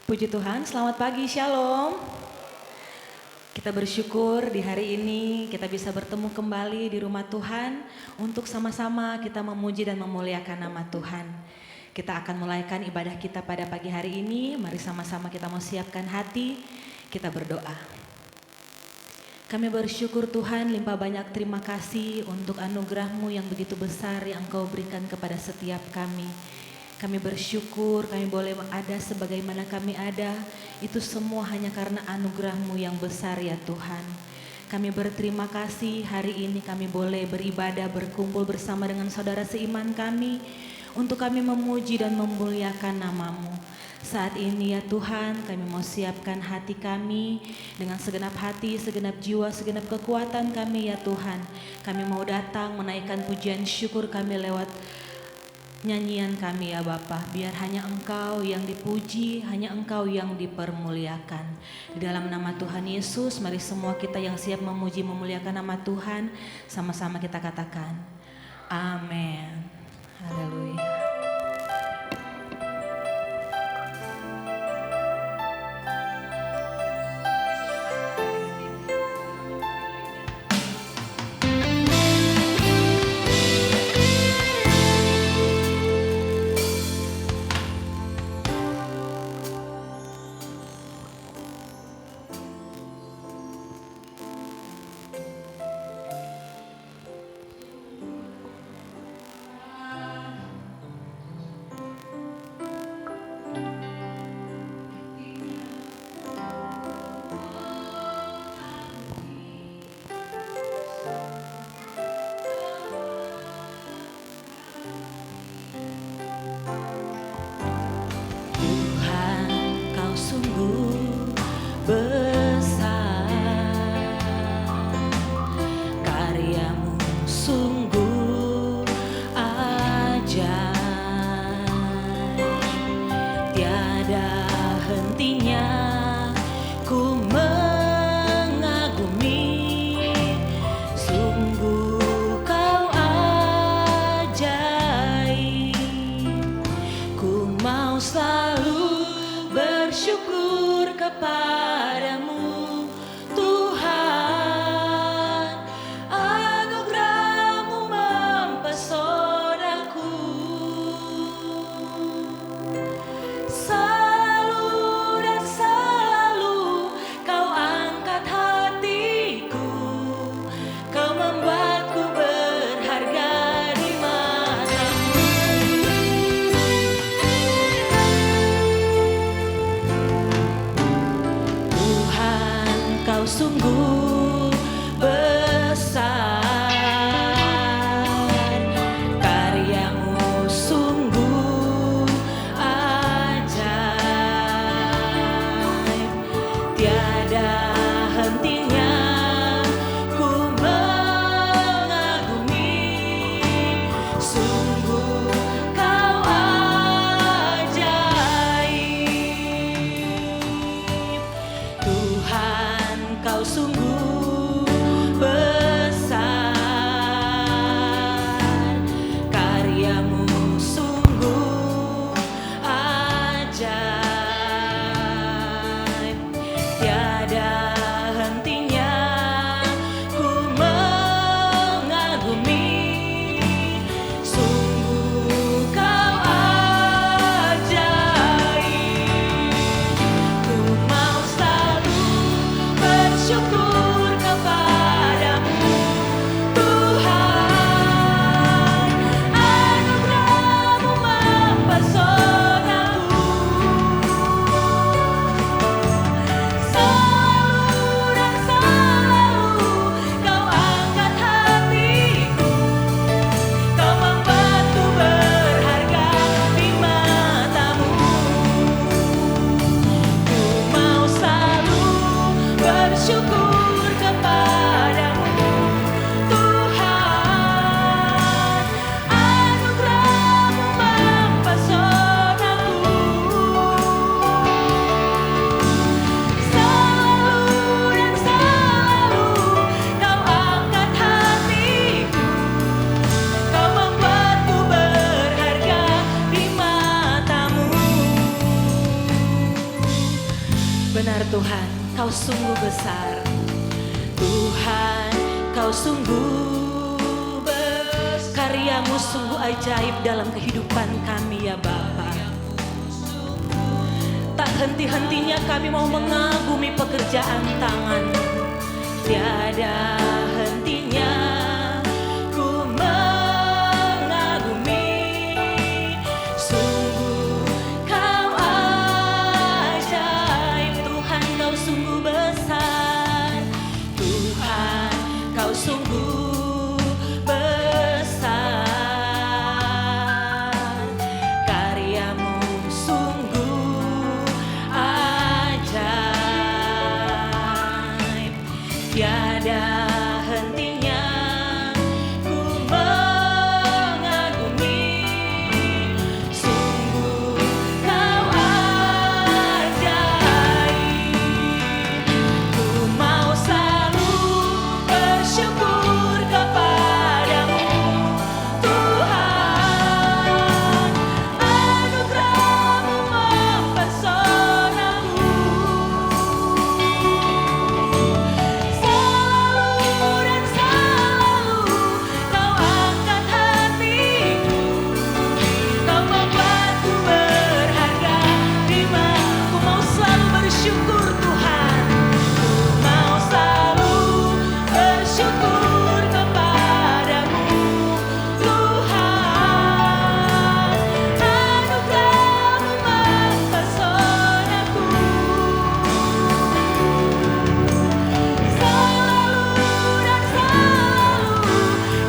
Puji Tuhan, selamat pagi, Shalom. Kita bersyukur di hari ini kita bisa bertemu kembali di rumah Tuhan untuk sama-sama kita memuji dan memuliakan nama Tuhan. Kita akan mulaikan ibadah kita pada pagi hari ini. Mari sama-sama kita mau siapkan hati, kita berdoa. Kami bersyukur Tuhan, limpah banyak terima kasih untuk anugerah-Mu yang begitu besar yang Engkau berikan kepada setiap kami. Kami bersyukur kami boleh ada sebagaimana kami ada. Itu semua hanya karena anugerah-Mu yang besar ya Tuhan. Kami berterima kasih hari ini kami boleh beribadah, berkumpul bersama dengan saudara seiman kami. Untuk kami memuji dan memuliakan nama-Mu. Saat ini ya Tuhan, kami mau siapkan hati kami dengan segenap hati, segenap jiwa, segenap kekuatan kami ya Tuhan. Kami mau datang menaikkan pujian syukur kami lewat nyanyian kami ya Bapa. Biar hanya Engkau yang dipuji, hanya Engkau yang dipermuliakan. Di dalam nama Tuhan Yesus, mari semua kita yang siap memuji memuliakan nama Tuhan, sama-sama kita katakan, amin. Haleluya. sungguh besar. Tuhan, kau sungguh besar. Karyamu sungguh ajaib dalam kehidupan kami ya Bapa. Tak henti-hentinya kami mau mengagumi pekerjaan tangan-Mu. Tiada hentinya ku mengagumi. Sungguh kau ajaib. Tuhan, kau sungguh besar. Tuhan, kau sungguh besar. Karyamu sungguh ajaib. Tiada hentinya ku mengagumi. Sungguh kau ajaib. Ku mau selalu bersyukur kepadamu Tuhan. Anugerah-Mu mempesonaku. Selalu dan selalu kau angkat hatiku. Kau membuatku berharga di matamu. Ku mau selalu bersyukur Tuhan. Ku mau selalu bersyukur kepadamu Tuhan. Anugerah-Mu mempesonaku. Selalu dan selalu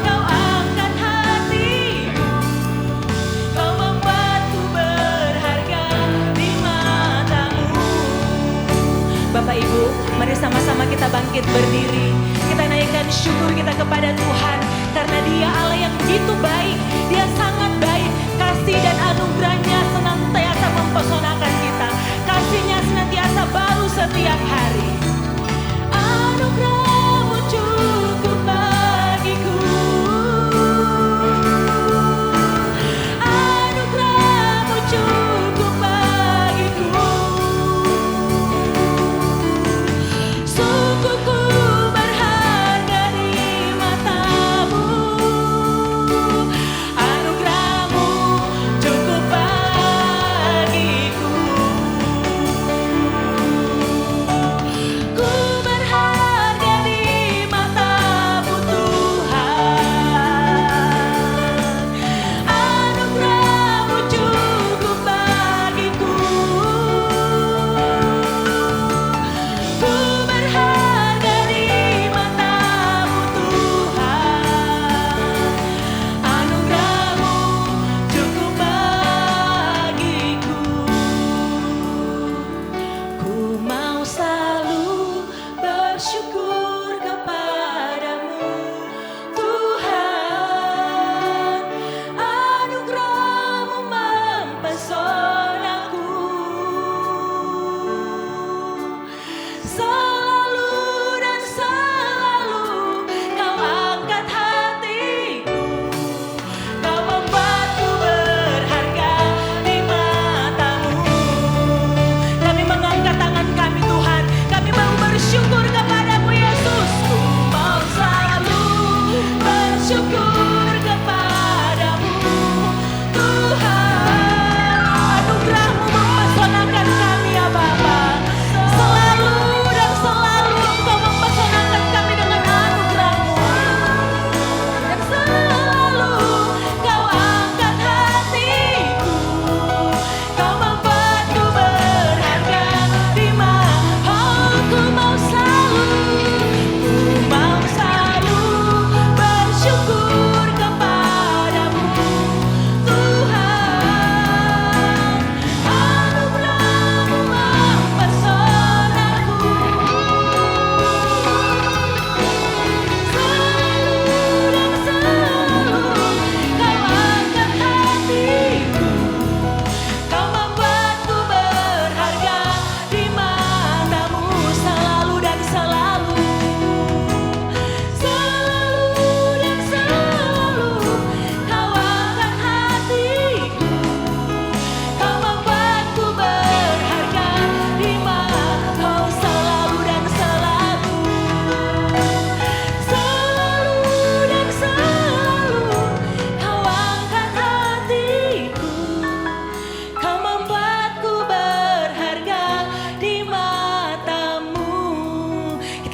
kau angkat hatiku. Kau membuatku berharga di matamu. Bapak Ibu, mari sama-sama kita bangkit berdiri. Kita naikkan syukur kita kepada Tuhan. Karena Dia Allah yang begitu baik. Dia sangat baik. Kasih dan anugerah-Nya senantiasa mempesonakan kita. Kasih-Nya senantiasa baru setiap hari. Anugerah-Mu cukup bagiku. Anugerah-Mu cukup bagiku. Sungguh ku berharga di matamu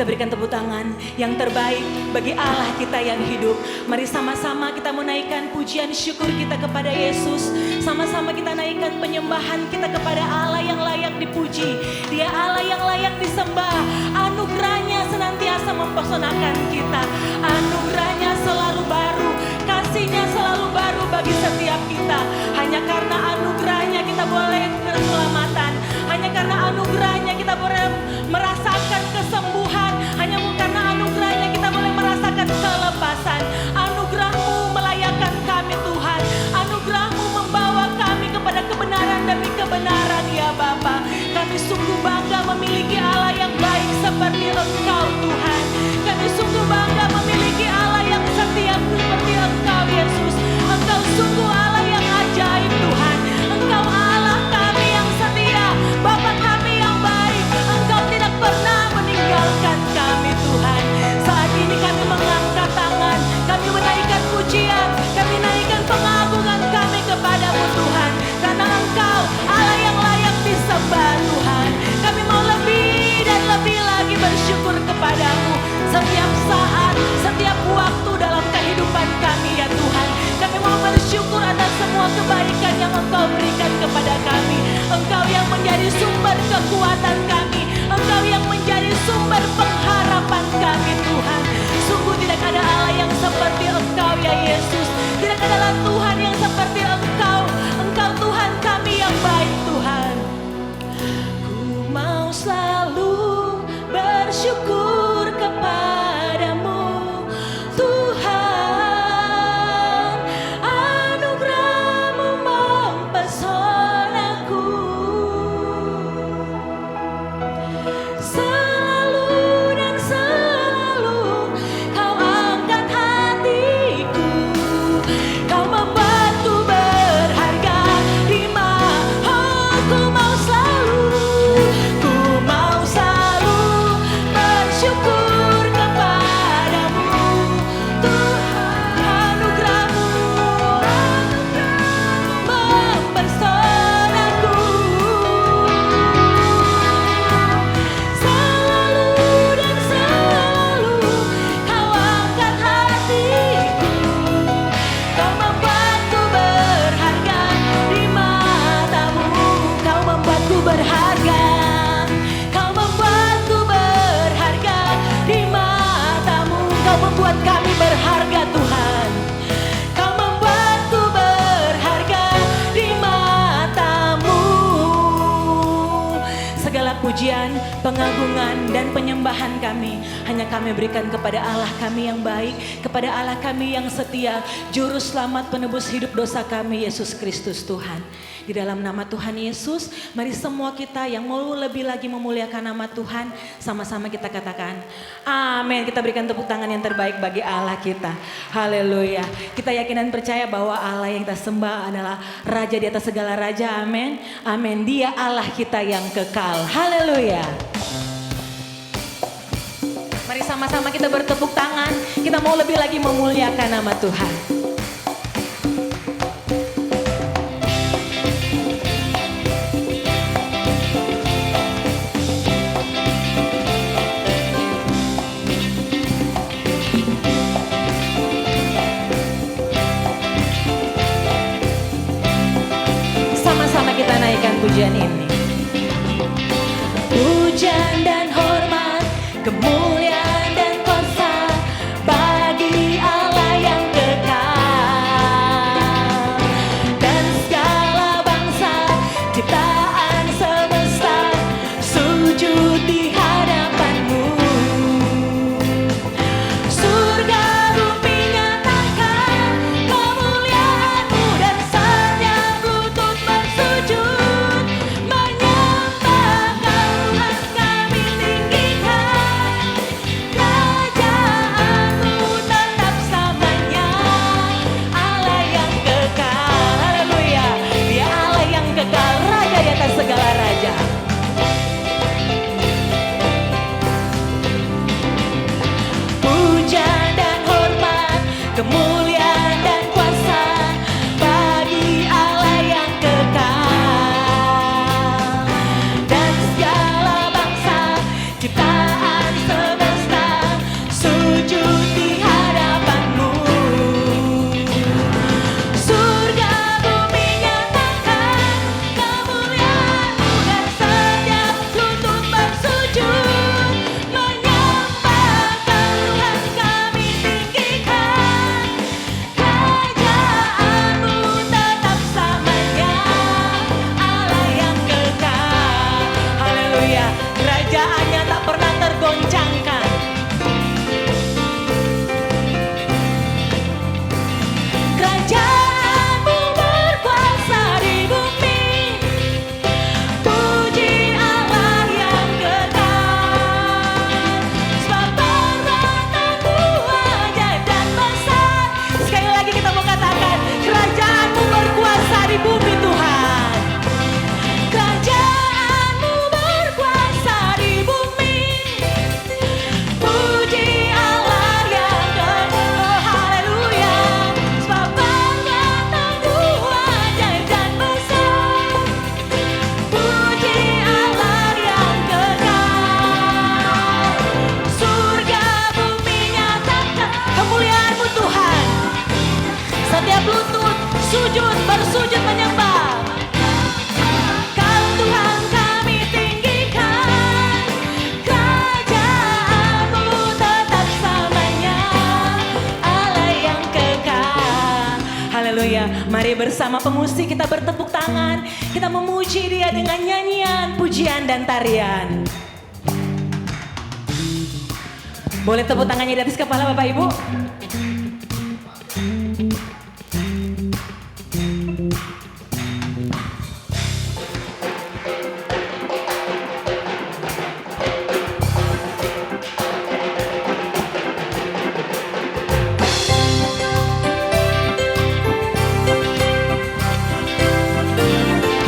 kita berikan tepuk tangan yang terbaik bagi Allah kita yang hidup. Mari sama-sama kita menaikkan pujian syukur kita kepada Yesus. Sama-sama kita naikkan penyembahan kita kepada Allah yang layak dipuji. Dia Allah yang layak disembah. Anugerahnya senantiasa mempesonakan kita. Anugerahnya selalu baru. Kasihnya selalu baru bagi setiap kita. Hanya karena anugerahnya kita boleh berselamatan. Hanya karena anugerahnya kita boleh merasakan kesembuhan. Hanya karena anugerahnya kita boleh merasakan kelepasan. Anugerah-Mu melayakkan kami Tuhan. Anugerah-Mu membawa kami kepada kebenaran demi kebenaran ya Bapa. Kami sungguh bangga memiliki Allah yang baik seperti Engkau Tuhan. Kami sungguh bangga memiliki Allah yang setia seperti Engkau Yesus. Engkau sungguh Allah yang ajaib Tuhan. Engkau Allah kami yang setia, Bapa kami yang baik. Engkau tidak pernah meninggalkan kami Tuhan. Saat ini kami mengangkat tangan, kami menaikkan pujian, kami naikkan pengagungan kami kepadamu Tuhan. Karena Engkau Allah yang layak disembah Tuhan. Kami mau lebih dan lebih lagi bersyukur kepadamu. Setiap saat, setiap waktu dalam kehidupan kami ya Tuhan. Kami mau bersyukur atas semua kebaikan yang Engkau berikan kepada kami. Engkau yang menjadi sumber kekuatan kami. Engkau yang menjadi sumber pengharapan kami Tuhan. Sungguh tidak ada Allah yang seperti Engkau ya Yesus. Tidak ada Tuhan yang seperti Engkau. Engkau Tuhan kami yang baik Tuhan. Ku mau selalu bersyukur kepadamu Tuhan. Anugerah-Mu mempesonaku. Selalu dan selalu Kau angkat hatiku. Kau membuatku berharga di mata. Oh, ku mau selalu bersyukur kepadamu Tuhan. Anugerah-Mu mempesonaku. Selalu dan selalu Kau angkat hatiku. Kau membuatku berharga di mata-Mu. Kau membuatku berharga. Kau membuatku berharga di mata-Mu. Kau membuat kami berharga Tuhan. Kau membuatku berharga di mata-Mu. Segala pujian, pengagungan, dan penyembahan kami hanya kami berikan kepada Allah kami yang baik, kepada Allah kami yang setia, Juru Selamat penebus hidup dosa kami, Yesus Kristus Tuhan. Di dalam nama Tuhan Yesus, mari semua kita yang mau lebih lagi memuliakan nama Tuhan, sama-sama kita katakan, amin. Kita berikan tepuk tangan yang terbaik bagi Allah kita. Haleluya. Kita yakin dan percaya bahwa Allah yang kita sembah adalah Raja di atas segala raja, amin. Amin. Dia Allah kita yang kekal. Haleluya. Mari sama-sama kita bertepuk tangan. Kita mau lebih lagi memuliakan nama Tuhan. Sama-sama kita naikkan pujian ini. Pujian dan hormat, kemuliaan dan kuasa bagi Allah yang kekal. Dan segala bangsa ciptaan semesta sujud di hadapan-Mu. Surga bumi nyatakan kemuliaan-Mu dan setiap lutut bersujud. bersujud menyembah. Kau Tuhan kami tinggikan, kerajaan-Mu tetap selamanya, Allah yang kekal. Haleluya. Mari bersama pemusik kita bertepuk tangan, kita memuji Dia dengan nyanyian, pujian dan tarian. Boleh tepuk tangannya di atas kepala Bapak Ibu?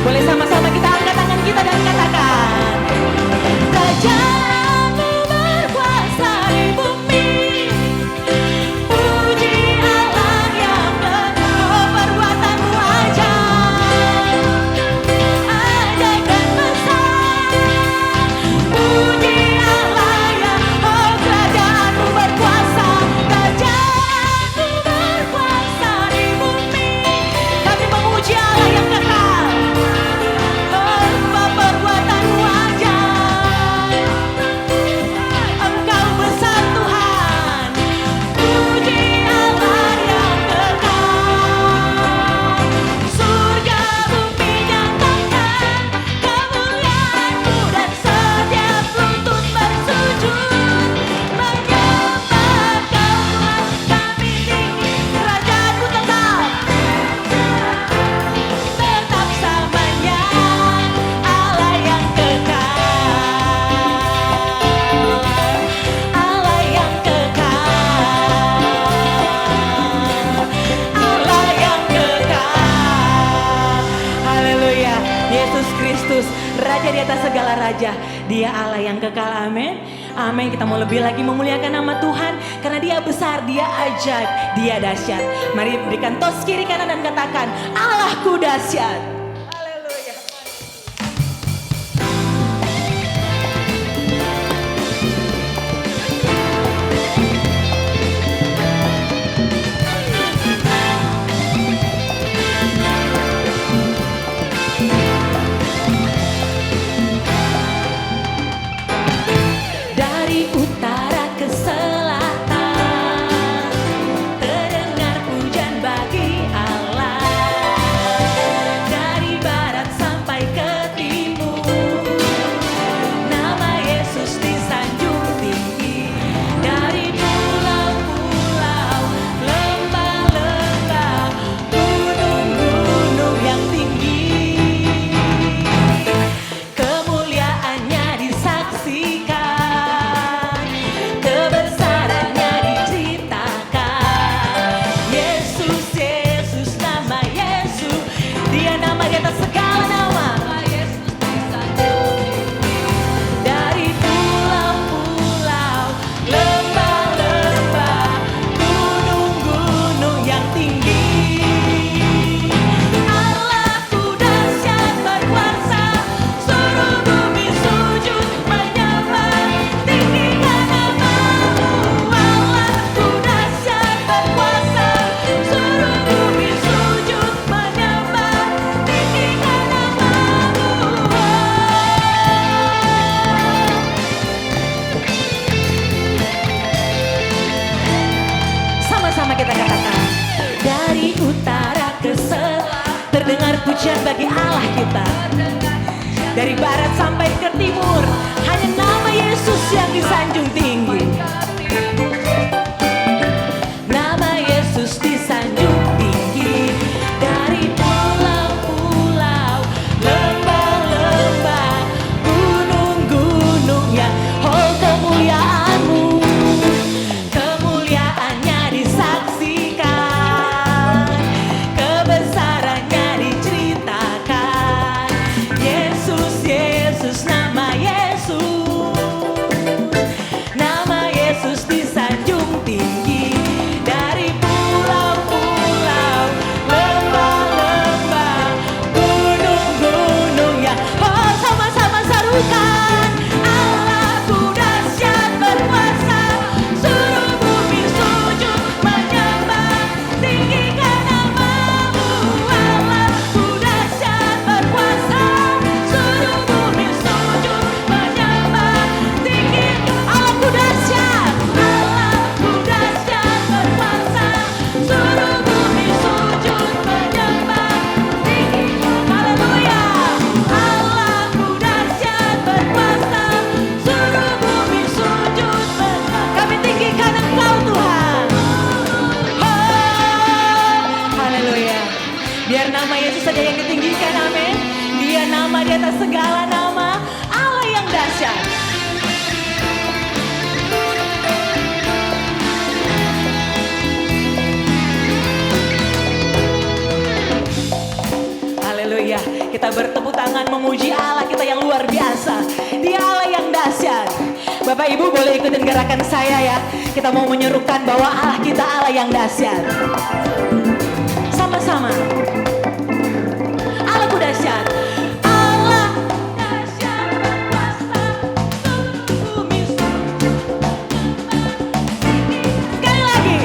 Boleh sama-sama kita angkat tangan kita dan katakan, Kerajaan-Mu berkuasa di bumi, puji Allah yang penuh perbuatan-Mu ajaib, ajaib dan besar. Puji Allah yang kerajaan-Mu berkuasa, kerajaan-Mu berkuasa di bumi. Kami memuji Allah yang kekal. Perbuatan-Mu ajaib, Engkau besar Tuhan. Puji Allah yang kekal. Surga bumi nyatakan kemuliaan-Mu, dan setiap lutut bersujud menyembah Kau Tuhan kami tinggi. Kerajaan-Mu tetap selamanya, Allah yang kekal, Allah yang kekal, Allah yang kekal. Haleluya. Yesus Kristus, Raja di atas segala raja, Dia Allah yang kekal. Amin. Amin. Kita mau lebih lagi memuliakan nama Tuhan karena Dia besar, Dia ajaib, Dia dahsyat. Mari berikan tos kiri kanan dan katakan, Allahku dahsyat. Haleluya. Dari utara ke selatan terdengar pujian bagi Allah. Dari barat sampai ke timur, nama Yesus disanjung tinggi. Dari pulau-pulau, lembah-lembah, gunung-gunung yang tinggi, kemuliaannya disaksikan, kebesarannya diceritakan. Yesus, Yesus, nama Yesus, Dia nama di atas segala nama. Dari pulau-pulau, lembah-lembah, gunung-gunung yang tinggi, Allahku dahsyat berkuasa, seluruh bumi sujud menyembah, tinggikan nama-Mu. Allahku dahsyat berkuasa, seluruh bumi sujud menyembah, tinggikan nama-Mu. Sama-sama kita katakan, dari utara ke selatan terdengar pujian bagi Allah kita. Dari barat sampai ke timur, hanya nama Yesus yang disanjung tinggi. Nama Yesus disanjung tinggi. Dari pulau-pulau, lembah-lembah, gunung-gunung yang kemuliaan-Mu, kemuliaannya disaksikan, kebesarannya diceritakan. Yesus, Yesus, nama Yesus, Biar nama Yesus saja yang ditinggikan, amin. Dia nama di atas segala nama, Allah yang dahsyat. Haleluya. Kita bertepuk tangan memuji Allah kita yang luar biasa. Dia Allah yang dahsyat. Bapak Ibu boleh ikutin gerakan saya ya. Kita mau menyerukan bahwa Allah kita Allah yang dahsyat. Sama-sama. Allahku dahsyat. Allah dahsyat berkuasa seluruh bumi. Sekali lagi.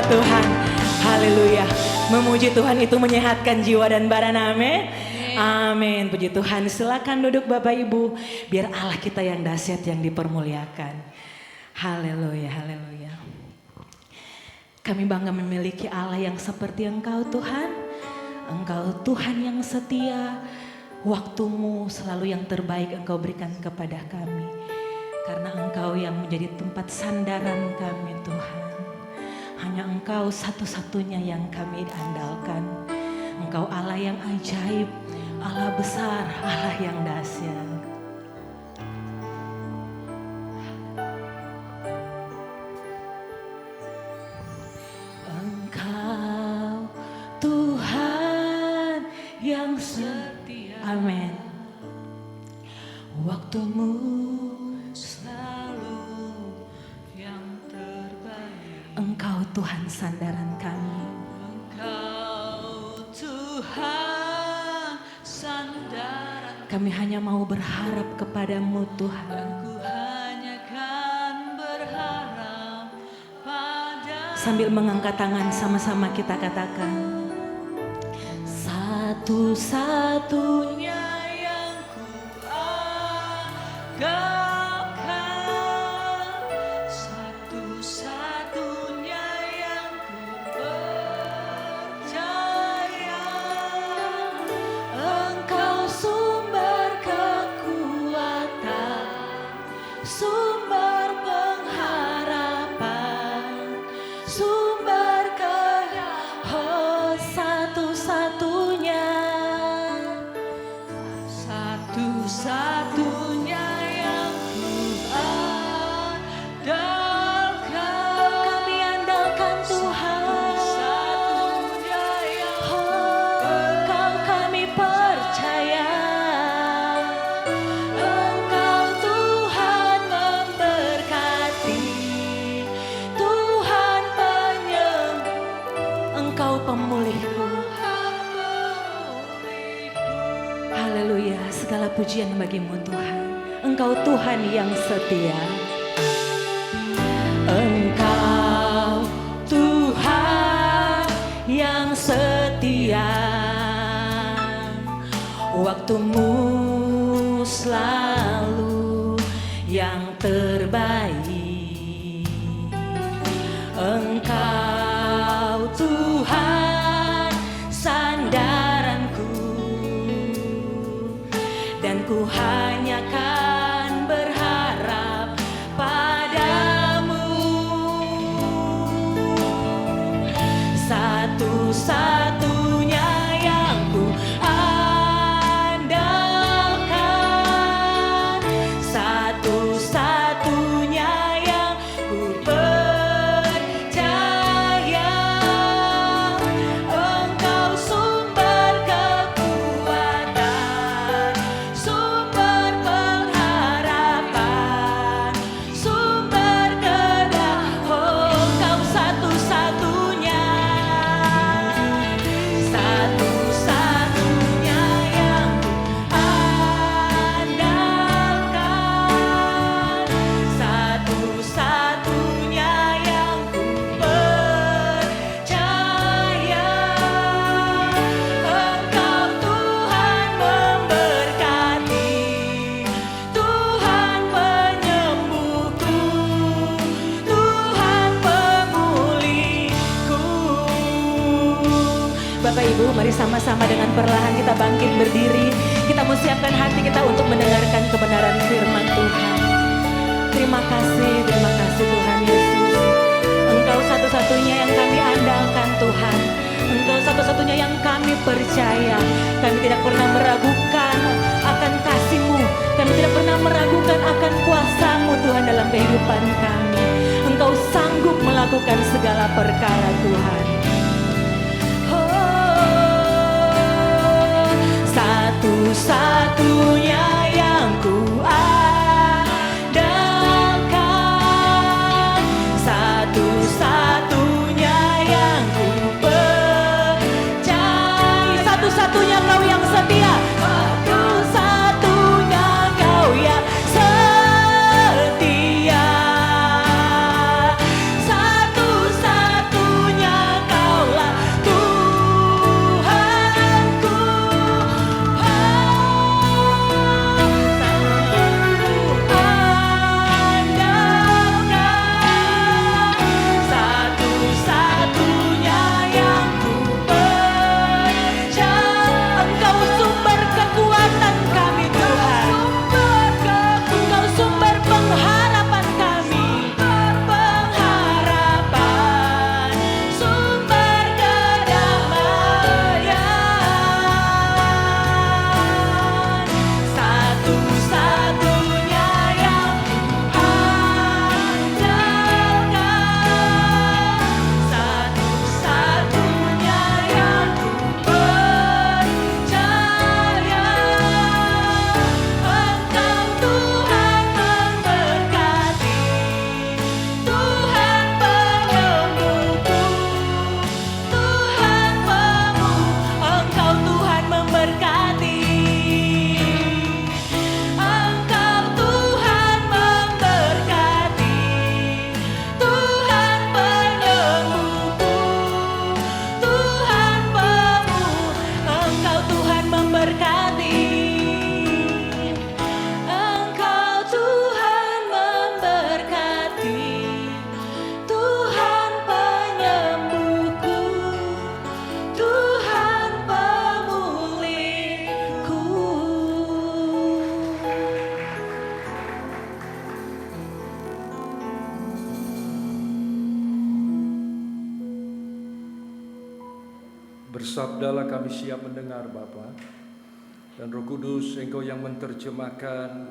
Tuhan, haleluya. Memuji Tuhan itu menyehatkan jiwa dan badan, amin. Amin, puji Tuhan. Silakan duduk Bapak Ibu, biar Allah kita yang dahsyat yang dipermuliakan. Haleluya, haleluya. Kami bangga memiliki Allah yang seperti Engkau Tuhan. Engkau Tuhan yang setia, waktumu selalu yang terbaik Engkau berikan kepada kami. Karena Engkau yang menjadi tempat sandaran kami Tuhan. Hanya Engkau satu-satunya yang kami andalkan. Engkau Allah yang ajaib, Allah besar, Allah yang dahsyat. Engkau Tuhan yang setia. Amin. Waktumu selalu yang terbaik. Engkau Tuhan sandaran kami. Engkau Tuhan sandaran. Kami hanya mau berharap kepadamu Tuhan. Aku hanya kan berharap pada. Sambil mengangkat tangan sama-sama kita katakan. Satu-satunya yang ku andalkan, satu-satunya yang ku percaya. Engkau sumber kekuatan, sumber pengharapan, sumber oh satu-satunya, satu-satunya yang ku andalkan. Kami andalkan Tuhan, satu-satunya yang Engkau kami percaya. Engkau Tuhan memberkati, Tuhan penyembuh, Engkau pemulihku. Haleluya, segala pujian bagimu Tuhan. Engkau Tuhan yang setia. Engkau Tuhan yang setia. Waktumu selalu yang terbaik. Engkau Tuhan sandaranku, dan ku hanya kan berharap padamu. Ibu, mari sama-sama dengan perlahan kita bangkit berdiri. Kita mau siapkan hati kita untuk mendengarkan kebenaran firman Tuhan. Terima kasih Tuhan Yesus. Engkau satu-satunya yang kami andalkan Tuhan. Engkau satu-satunya yang kami percaya. Kami tidak pernah meragukan akan kasih-Mu. Kami tidak pernah meragukan akan kuasa-Mu Tuhan dalam kehidupan kami. Engkau sanggup melakukan segala perkara Tuhan. Satu-satunya yang kuandalkan, satu-satunya yang ku percaya, satu-satunya Kau yang setia, satu-satunya Kau yang setia, satu-satunya Kaulah Tuhanku. Bersabdalah kami siap mendengar Bapa. Dan Roh Kudus, Engkau yang menerjemahkan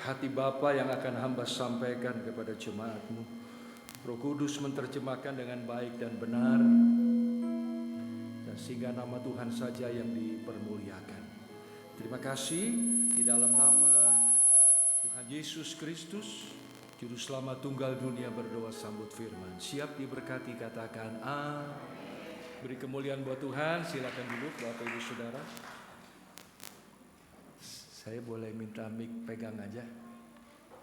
hati Bapa yang akan hamba sampaikan kepada jemaat-Mu. Roh Kudus menerjemahkan dengan baik dan benar, dan sehingga nama Tuhan saja yang dipermuliakan. Terima kasih di dalam nama Tuhan Yesus Kristus, Juru Selamat tunggal dunia, berdoa sambut firman. Siap diberkati, katakan amin. Beri kemuliaan buat Tuhan. Silakan duduk Bapak Ibu Saudara. Saya boleh minta mic pegang aja?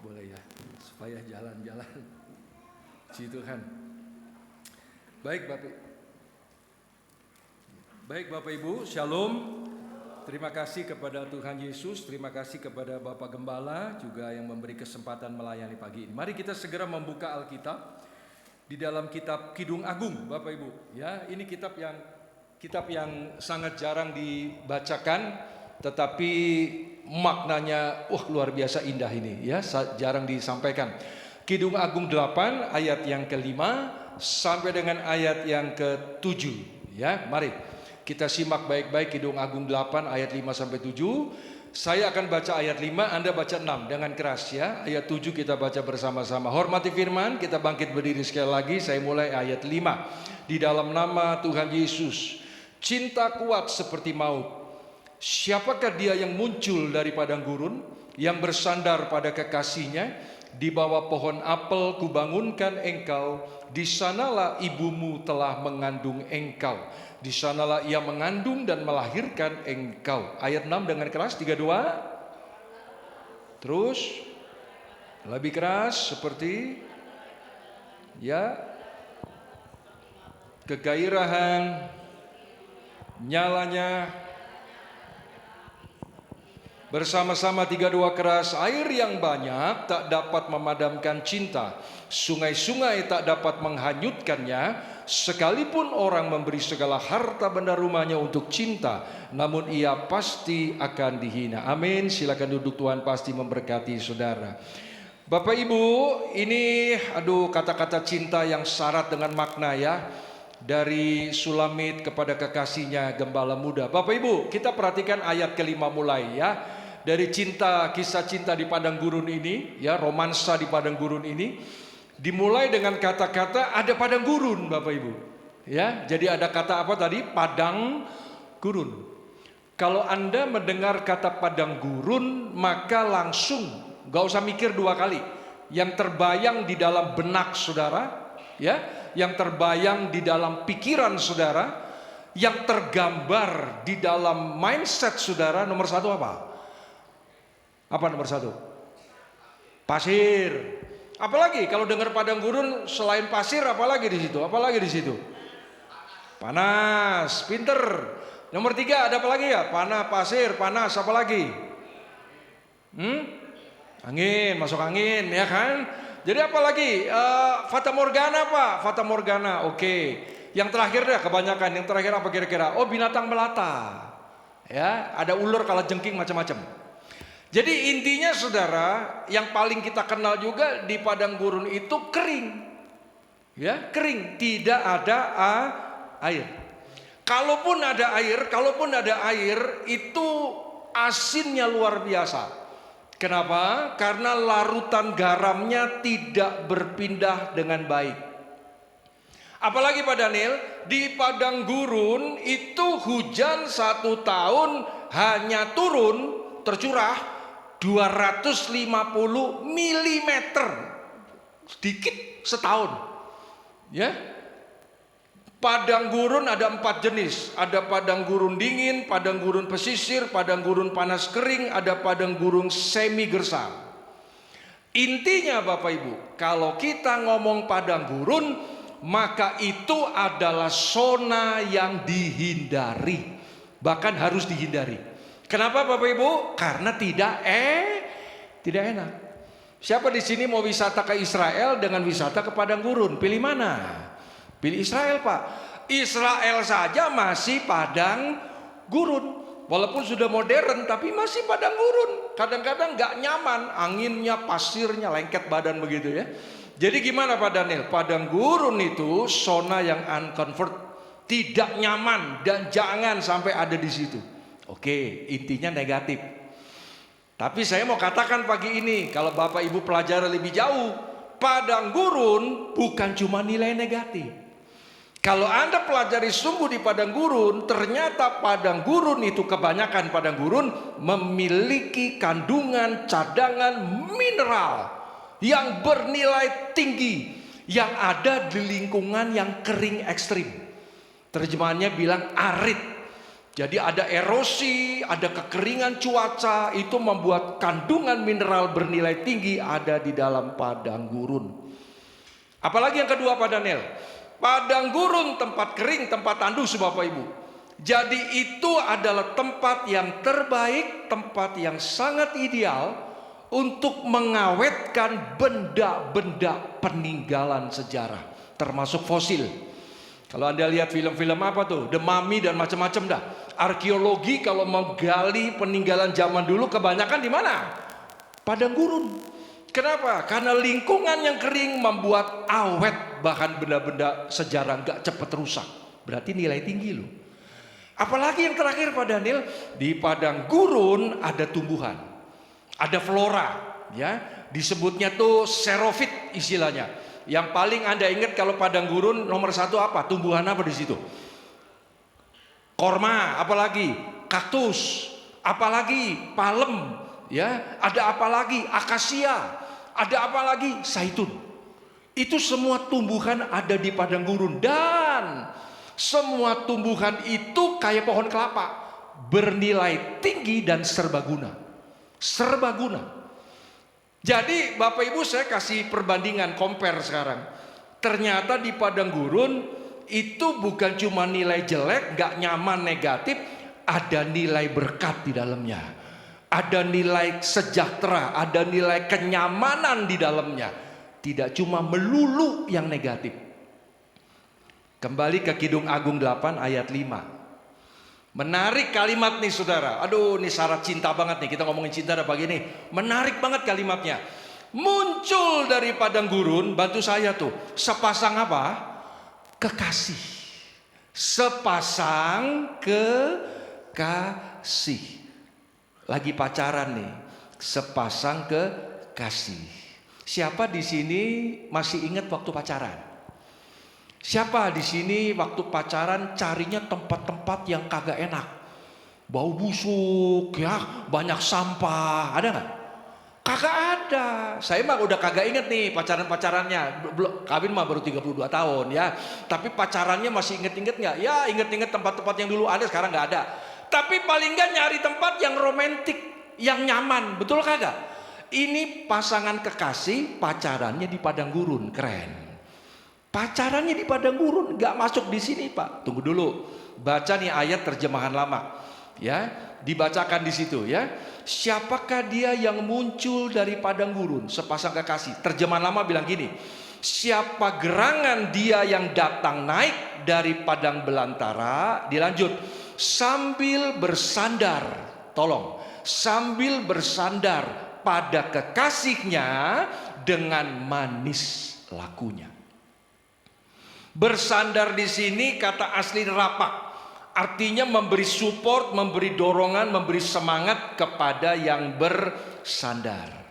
Boleh ya, supaya jalan-jalan. Puji Tuhan. Baik Bapak Ibu, Shalom. Terima kasih kepada Tuhan Yesus. Terima kasih kepada Bapak Gembala juga yang memberi kesempatan melayani pagi ini. Mari kita segera membuka Alkitab di dalam kitab Kidung Agung, Bapak Ibu. Ya, ini kitab yang sangat jarang dibacakan, tetapi maknanya luar biasa indah ini, ya, jarang disampaikan. Kidung Agung 8 ayat yang ke-5 sampai dengan ayat yang ke-7, ya. Mari kita simak baik-baik Kidung Agung 8 ayat 5 sampai 7. Saya akan baca ayat 5, Anda baca 6 dengan keras, ya. Ayat 7 kita baca bersama-sama. Hormati firman, kita bangkit berdiri sekali lagi. Saya mulai ayat 5. Di dalam nama Tuhan Yesus. Cinta kuat seperti maut. Siapakah dia yang muncul dari padang gurun, yang bersandar pada kekasihnya? Di bawah pohon apel kubangunkan engkau, di sanalah ibumu telah mengandung engkau. Di sanalah ia mengandung dan melahirkan engkau. Ayat 6 dengan keras, 3, 2. Terus lebih keras seperti, ya, kegairahan nyalanya Bersama-sama 3-2 keras, air yang banyak tak dapat memadamkan cinta. Sungai-sungai tak dapat menghanyutkannya. Sekalipun orang memberi segala harta benda rumahnya untuk cinta, namun ia pasti akan dihina. Amin. Silakan duduk, Tuhan pasti memberkati saudara. Bapak Ibu, ini kata-kata cinta yang syarat dengan makna ya. Dari Sulamit kepada kekasihnya gembala muda. Bapak Ibu, kita perhatikan ayat kelima mulai ya. Dari kisah cinta di padang gurun ini, ya, romansa di padang gurun ini dimulai dengan kata-kata ada padang gurun, Bapak Ibu. Ya, jadi ada kata apa tadi? Padang gurun. Kalau Anda mendengar kata padang gurun, maka langsung gak usah mikir dua kali. Yang terbayang di dalam benak saudara, ya, yang terbayang di dalam pikiran saudara, yang tergambar di dalam mindset saudara, nomor satu apa? Apa nomor satu? Pasir. Apalagi kalau dengar padang gurun selain pasir, apalagi di situ? Apalagi di situ? Panas. Pinter. Nomor 3 ada apa lagi ya? Panas, pasir, panas, apa lagi? Angin, masuk angin, ya kan? Jadi apa lagi? Fata Morgana apa? Fata Morgana. Oke. Yang terakhir deh kebanyakan. Yang terakhir apa kira-kira? Oh, binatang melata. Ya, ada ular kalajengking macam-macam. Jadi intinya saudara, yang paling kita kenal juga di padang gurun itu kering. Ya, kering, tidak ada air. Kalaupun ada air itu asinnya luar biasa. Kenapa? Karena larutan garamnya tidak berpindah dengan baik. Apalagi Pak Daniel, di padang gurun itu hujan 1 tahun hanya tercurah 250 mm, sedikit setahun. Ya, padang gurun ada 4 jenis. Ada padang gurun dingin, padang gurun pesisir, padang gurun panas kering, ada padang gurun semi gersang. Intinya Bapak Ibu, kalau kita ngomong padang gurun, maka itu adalah zona yang dihindari, bahkan harus dihindari. Kenapa Bapak Ibu? Karena tidak enak. Siapa di sini mau wisata ke Israel dengan wisata ke padang gurun? Pilih mana? Pilih Israel, Pak. Israel saja masih padang gurun. Walaupun sudah modern tapi masih padang gurun. Kadang-kadang gak nyaman, anginnya, pasirnya, lengket badan begitu ya. Jadi gimana Pak Daniel? Padang gurun itu zona yang unconvert, tidak nyaman dan jangan sampai ada di situ. Oke, intinya negatif. Tapi saya mau katakan pagi ini, kalau Bapak Ibu pelajari lebih jauh, padang gurun bukan cuma nilai negatif. Kalau Anda pelajari sungguh di padang gurun, ternyata padang gurun itu kebanyakan padang gurun memiliki kandungan cadangan mineral yang bernilai tinggi, yang ada di lingkungan yang kering ekstrim. Terjemahannya bilang arid. Jadi ada erosi, ada kekeringan cuaca, itu membuat kandungan mineral bernilai tinggi ada di dalam padang gurun. Apalagi yang kedua Pak Daniel, padang gurun tempat kering, tempat tandus Bapak Ibu. Jadi itu adalah tempat yang terbaik, tempat yang sangat ideal untuk mengawetkan benda-benda peninggalan sejarah, termasuk fosil. Kalau Anda lihat film-film apa tuh, The Mummy dan macam-macam dah. Arkeologi kalau menggali peninggalan zaman dulu kebanyakan di mana? Padang gurun. Kenapa? Karena lingkungan yang kering membuat awet, bahkan benda-benda sejarah nggak cepat rusak. Berarti nilai tinggi loh. Apalagi yang terakhir Pak Daniel, di padang gurun ada tumbuhan, ada flora, ya, disebutnya tuh xerofit istilahnya. Yang paling Anda ingat kalau padang gurun nomor 1 apa? Tumbuhan apa di situ? Korma, apalagi kaktus, apalagi palem, ya, ada apalagi akasia, ada apalagi zaitun. Itu semua tumbuhan ada di padang gurun dan semua tumbuhan itu kayak pohon kelapa, bernilai tinggi dan serbaguna. Serbaguna. Jadi Bapak Ibu saya kasih perbandingan, compare sekarang. Ternyata di padang gurun itu bukan cuma nilai jelek, gak nyaman, negatif, ada nilai berkat di dalamnya. Ada nilai sejahtera, ada nilai kenyamanan di dalamnya. Tidak cuma melulu yang negatif. Kembali ke Kidung Agung 8 ayat 5. Menarik kalimat nih saudara. Aduh, ini syarat cinta banget nih. Kita ngomongin cinta ada pagi ini. Menarik banget kalimatnya. Muncul dari padang gurun, bantu saya tuh. Sepasang apa? Kekasih. Sepasang kekasih. Lagi pacaran nih, sepasang kekasih. Siapa di sini masih ingat waktu pacaran? Siapa di sini waktu pacaran carinya tempat-tempat yang kagak enak, bau busuk, ya, banyak sampah, ada nggak? Kagak ada. Saya mah udah kagak inget nih pacarannya. Belum kawin mah baru 32 tahun ya. Tapi pacarannya masih inget-inget nggak? Ya inget-inget tempat-tempat yang dulu ada sekarang nggak ada. Tapi paling nggak nyari tempat yang romantis, yang nyaman, betul kagak? Ini pasangan kekasih pacarannya di padang gurun, keren. Pacarannya di padang gurun, nggak masuk di sini pak. Tunggu dulu, baca nih ayat terjemahan lama, ya, dibacakan di situ ya. Siapakah dia yang muncul dari padang gurun? Sepasang kekasih. Terjemahan lama bilang gini, siapa gerangan dia yang datang naik dari padang belantara? Dilanjut. Sambil bersandar, tolong, sambil bersandar pada kekasihnya dengan manis lakunya. Bersandar di sini kata asli rapak, artinya memberi support, memberi dorongan, memberi semangat kepada yang bersandar.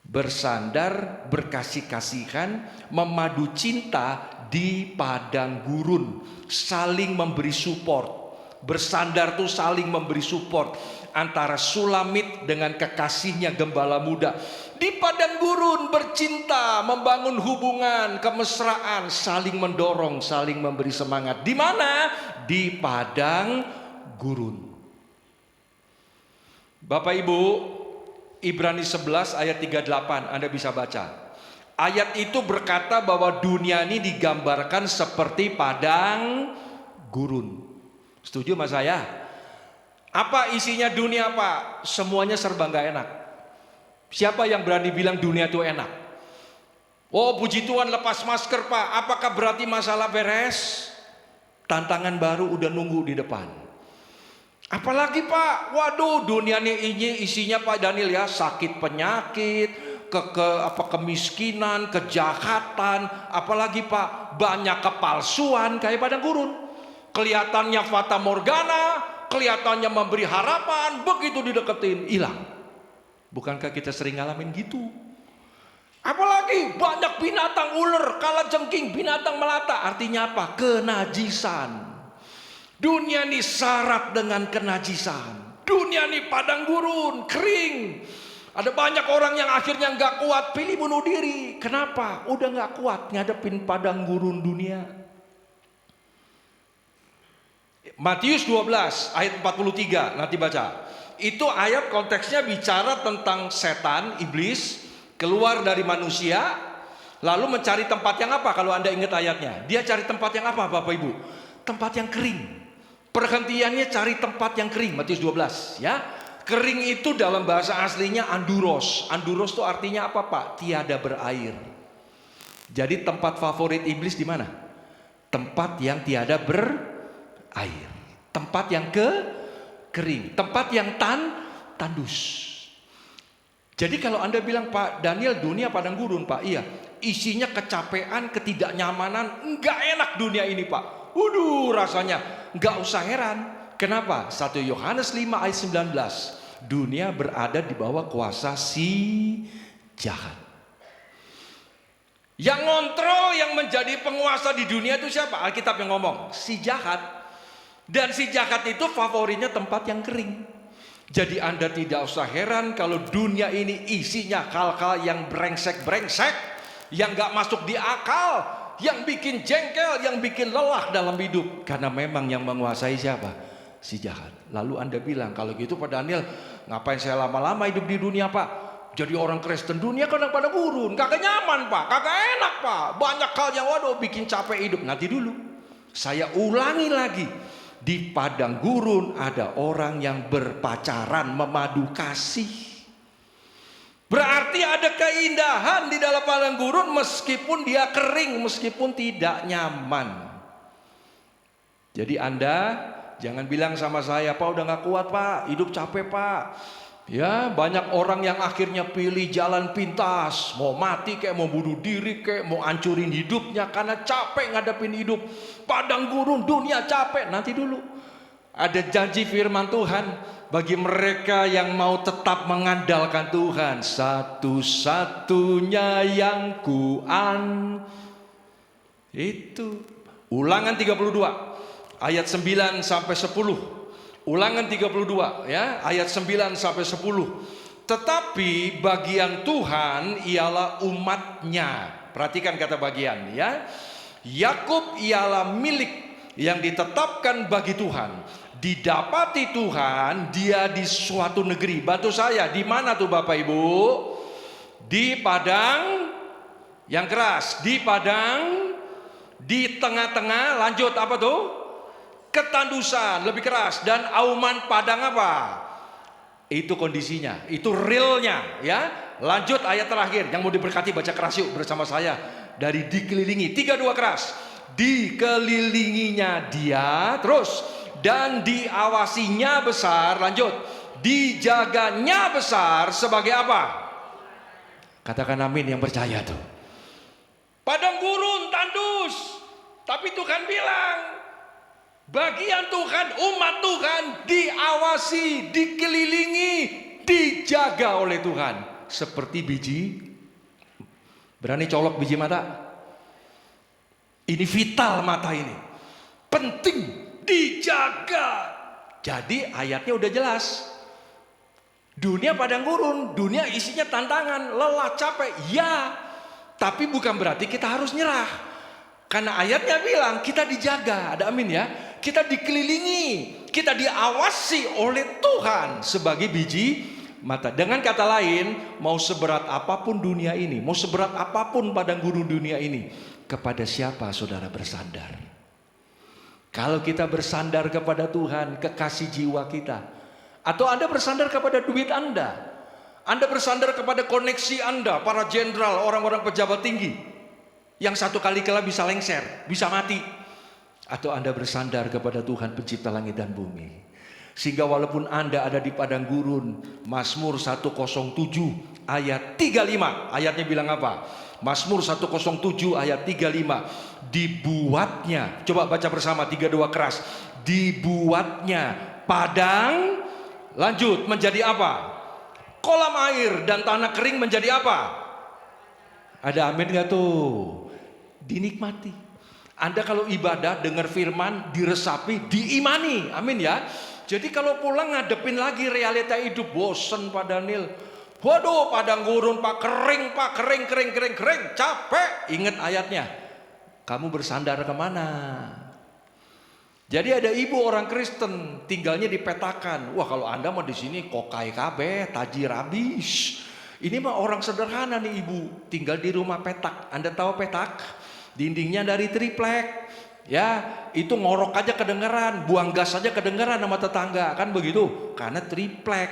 Bersandar, berkasih-kasihan, memadu cinta di padang gurun, saling memberi support. Bersandar tuh saling memberi support antara Sulamit dengan kekasihnya gembala muda. Di padang gurun bercinta, membangun hubungan, kemesraan, saling mendorong, saling memberi semangat. Di mana? Di padang gurun. Bapak Ibu, Ibrani 11 ayat 38 Anda bisa baca. Ayat itu berkata bahwa dunia ini digambarkan seperti padang gurun. Setuju sama saya? Apa isinya dunia pak? Semuanya serba gak enak. Siapa yang berani bilang dunia itu enak? Oh puji Tuhan lepas masker pak. Apakah berarti masalah beres? Tantangan baru udah nunggu di depan. Apalagi pak, waduh dunia ini isinya Pak Daniel ya, sakit penyakit, kemiskinan, kejahatan, apalagi pak banyak kepalsuan kayak padang gurun. Kelihatannya fata morgana, kelihatannya memberi harapan, begitu dideketin hilang. Bukankah kita sering ngalamin gitu? Apalagi banyak binatang ular, kalajengking, binatang melata, artinya apa? Kenajisan. Dunia ini syarat dengan kenajisan. Dunia ini padang gurun, kering. Ada banyak orang yang akhirnya gak kuat, pilih bunuh diri. Kenapa? Udah gak kuat ngadepin padang gurun dunia. Matius 12 ayat 43 nanti baca. Itu ayat konteksnya bicara tentang setan, iblis keluar dari manusia lalu mencari tempat yang apa? Kalau Anda ingat ayatnya, dia cari tempat yang apa Bapak Ibu? Tempat yang kering. Perhentiannya cari tempat yang kering, Matius 12 ya. Kering itu dalam bahasa aslinya anduros. Anduros itu artinya apa Pak? Tiada berair. Jadi tempat favorit iblis di mana? Tempat yang tiada berair. Tempat yang kering. Tempat yang tandus. Jadi kalau Anda bilang Pak Daniel dunia padang gurun Pak, iya. Isinya kecapean, ketidaknyamanan, enggak enak dunia ini Pak. Waduh rasanya. Gak usah heran. Kenapa? 1 Yohanes 5 ayat 19. Dunia berada di bawah kuasa si jahat. Yang ngontrol, yang menjadi penguasa di dunia itu siapa? Alkitab yang ngomong. Si jahat. Dan si jahat itu favoritnya tempat yang kering. Jadi Anda tidak usah heran kalau dunia ini isinya hal-hal yang brengsek-brengsek. Yang gak masuk di akal. Yang bikin jengkel, yang bikin lelah dalam hidup. Karena memang yang menguasai siapa? Si jahat. Lalu Anda bilang, kalau gitu Pak Daniel, ngapain saya lama-lama hidup di dunia Pak? Jadi orang Kristen dunia kadang pada gurun. Kagak nyaman Pak, kagak enak Pak. Banyak hal yang waduh bikin capek hidup. Nanti dulu, saya ulangi lagi. Di padang gurun ada orang yang berpacaran, memadu kasih. Berarti ada keindahan di dalam padang gurun meskipun dia kering, meskipun tidak nyaman. Jadi Anda jangan bilang sama saya, Pak udah gak kuat Pak, hidup capek Pak. Ya, banyak orang yang akhirnya pilih jalan pintas, mau mati kayak mau bunuh diri kayak mau hancurin hidupnya karena capek ngadepin hidup. Padang gurun, dunia capek. Nanti dulu, ada janji firman Tuhan bagi mereka yang mau tetap mengandalkan Tuhan. Satu-satunya yang itu Ulangan 32 ayat 9 sampai 10. Ulangan 32 ya, ayat 9 sampai 10. Tetapi bagian Tuhan ialah umatnya. Perhatikan kata bagian ya. Yakub ialah milik yang ditetapkan bagi Tuhan. Didapati Tuhan dia di suatu negeri. Bantu saya, di mana tuh Bapak Ibu? Di padang yang keras, di padang, di tengah-tengah, lanjut apa tuh? Ketandusan, lebih keras. Dan auman padang apa? Itu kondisinya, itu realnya ya. Lanjut ayat terakhir, yang mau diberkati baca keras yuk bersama saya. Dari dikelilingi, 3-2 keras. Dikelilinginya dia, terus. Dan diawasinya besar, lanjut. Dijaganya besar sebagai apa? Katakan amin yang percaya tuh. Padang gurun, tandus. Tapi Tuhan bilang, bagian Tuhan, umat Tuhan diawasi, dikelilingi, dijaga oleh Tuhan. Seperti biji. Berani colok biji mata? Ini vital mata ini. Penting, dijaga. Jadi ayatnya udah jelas. Dunia padang gurun, dunia isinya tantangan, lelah, capek. Ya, tapi bukan berarti kita harus nyerah. Karena ayatnya bilang kita dijaga, ada amin ya. Kita dikelilingi, kita diawasi oleh Tuhan sebagai biji mata. Dengan kata lain, mau seberat apapun dunia ini, mau seberat apapun padang gurun dunia ini, kepada siapa saudara bersandar? Kalau kita bersandar kepada Tuhan, kekasih jiwa kita, atau Anda bersandar kepada duit Anda bersandar kepada koneksi Anda, para jenderal, orang-orang pejabat tinggi, yang satu kali kala bisa lengser, bisa mati. Atau Anda bersandar kepada Tuhan pencipta langit dan bumi. Sehingga walaupun Anda ada di padang gurun, Mazmur 107 ayat 35. Ayatnya bilang apa? Mazmur 107 ayat 35. Dibuatnya, coba baca bersama 3-2 keras. Dibuatnya padang, lanjut, menjadi apa? Kolam air, dan tanah kering menjadi apa? Ada amin gak tuh? Dinikmati. Anda kalau ibadah, dengar firman, diresapi, diimani. Amin ya. Jadi kalau pulang ngadepin lagi realita hidup, bosen Pak Daniel. Waduh, padang gurun Pak, kering Pak, kering, capek. Ingat ayatnya. Kamu bersandar kemana? Jadi ada ibu orang Kristen, tinggalnya di petakan. Wah, kalau Anda mau di sini kokai kabeh, tajir habis. Ini mah orang sederhana nih ibu, tinggal di rumah petak. Anda tahu petak? Dindingnya dari triplek, ya itu ngorok aja kedengeran, buang gas aja kedengeran sama tetangga, kan begitu? Karena triplek.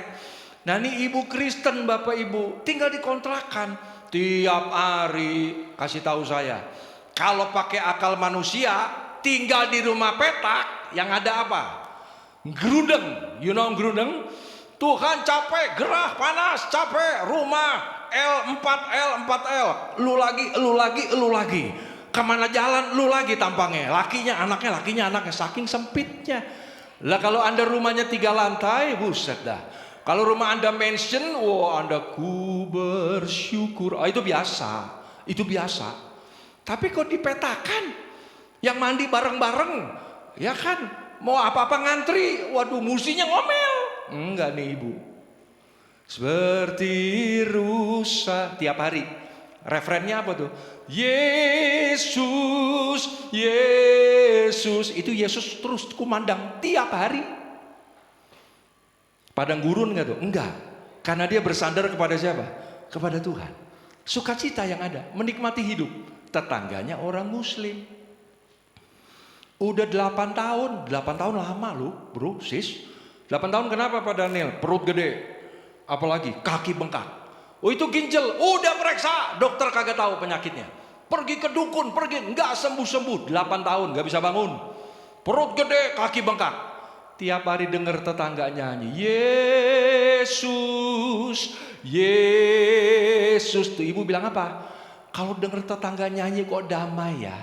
Nah ini ibu Kristen Bapak Ibu, tinggal di kontrakan, tiap hari kasih tahu saya, kalau pakai akal manusia, tinggal di rumah petak, yang ada apa? Gerundeng, you know gerundeng? Tuhan capek, gerah, panas, capek, rumah L4L, lu lagi. Kemana jalan lu lagi tampangnya, lakinya anaknya, saking sempitnya. Lah kalau Anda rumahnya 3 lantai, buset dah. Kalau rumah Anda mansion, wah Anda ku bersyukur. Itu biasa. Tapi kok dipetakan, yang mandi bareng-bareng, ya kan? Mau apa-apa ngantri, waduh musinya ngomel. Enggak nih ibu. Seperti rusa tiap hari. Referennya apa tuh? Yesus, itu Yesus terus kumandang tiap hari. Padang gurun enggak tuh? Enggak. Karena dia bersandar kepada siapa? Kepada Tuhan. Sukacita yang ada, menikmati hidup. Tetangganya orang Muslim. Udah 8 tahun. 8 tahun lama lu bro, sis. 8 tahun kenapa Pak Daniel? Perut gede. Apalagi kaki bengkak. Oh itu ginjal. Udah periksa. Dokter kagak tahu penyakitnya. Pergi ke dukun, nggak sembuh-sembuh. 8 tahun nggak bisa bangun. Perut gede, kaki bengkak. Tiap hari dengar tetangga nyanyi, Yesus, Yesus. Tuh ibu bilang apa? Kalau dengar tetangga nyanyi kok damai ya.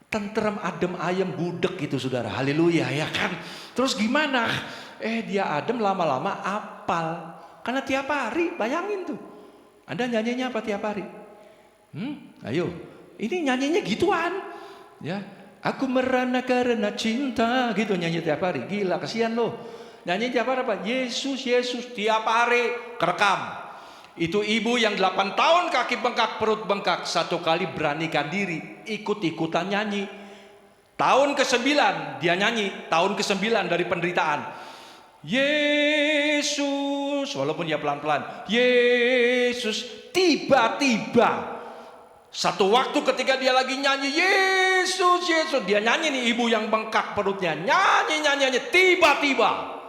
Tentrem, adem, ayem, gudeg gitu saudara. Haleluya ya kan. Terus gimana? Dia adem lama-lama apal. Karena tiap hari, bayangin tuh. Anda nyanyinya apa tiap hari? Ayo, ini nyanyinya gituan. Ya, aku merana karena cinta gitu nyanyi tiap hari. Gila, kasihan loh. Nyanyi tiap hari apa? Yesus, Yesus tiap hari kerekam. Itu ibu yang 8 tahun kaki bengkak, perut bengkak. Satu kali beranikan diri, ikut-ikutan nyanyi. Tahun ke-9 dia nyanyi. Tahun ke-9 dari penderitaan. Yesus, walaupun dia pelan-pelan. Yesus, tiba-tiba. Satu waktu ketika dia lagi nyanyi, Yesus, Yesus. Dia nyanyi nih ibu yang bengkak perutnya. Nyanyi, tiba-tiba.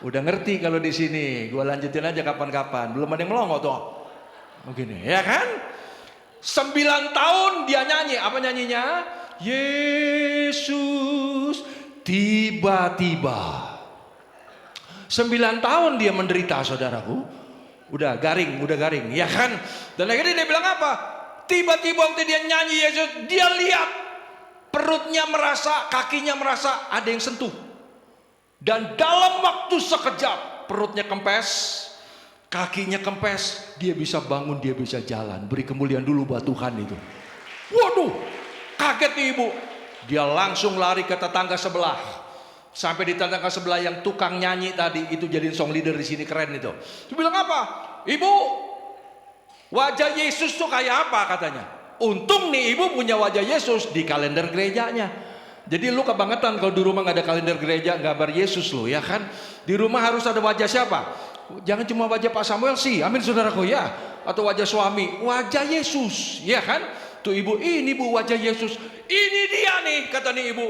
Udah ngerti kalau di sini, gue lanjutin aja kapan-kapan. Belum ada yang melongo tuh. Begini, ya kan? 9 tahun dia nyanyi. Apa nyanyinya? Yesus, tiba-tiba. 9 tahun dia menderita, saudaraku. Udah garing, ya kan? Dan akhirnya dia bilang apa? Tiba-tiba waktu dia nyanyi Yesus, dia lihat perutnya merasa, kakinya merasa ada yang sentuh. Dan dalam waktu sekejap perutnya kempes, kakinya kempes, dia bisa bangun, dia bisa jalan. Beri kemuliaan dulu buat Tuhan itu. Waduh, kaget nih ibu. Dia langsung lari ke tetangga sebelah. Sampai di tetangga sebelah yang tukang nyanyi tadi itu jadiin song leader di sini, keren itu. Dia bilang apa? Ibu, wajah Yesus tuh kayak apa katanya? Untung nih ibu punya wajah Yesus di kalender gerejanya. Jadi lu kebangetan kalau di rumah gak ada kalender gereja gambar Yesus lu ya kan. Di rumah harus ada wajah siapa? Jangan cuma wajah Pak Samuel sih, amin saudaraku ya. Atau wajah suami, wajah Yesus ya kan. Tuh ibu, ini bu wajah Yesus. Ini dia nih kata nih ibu.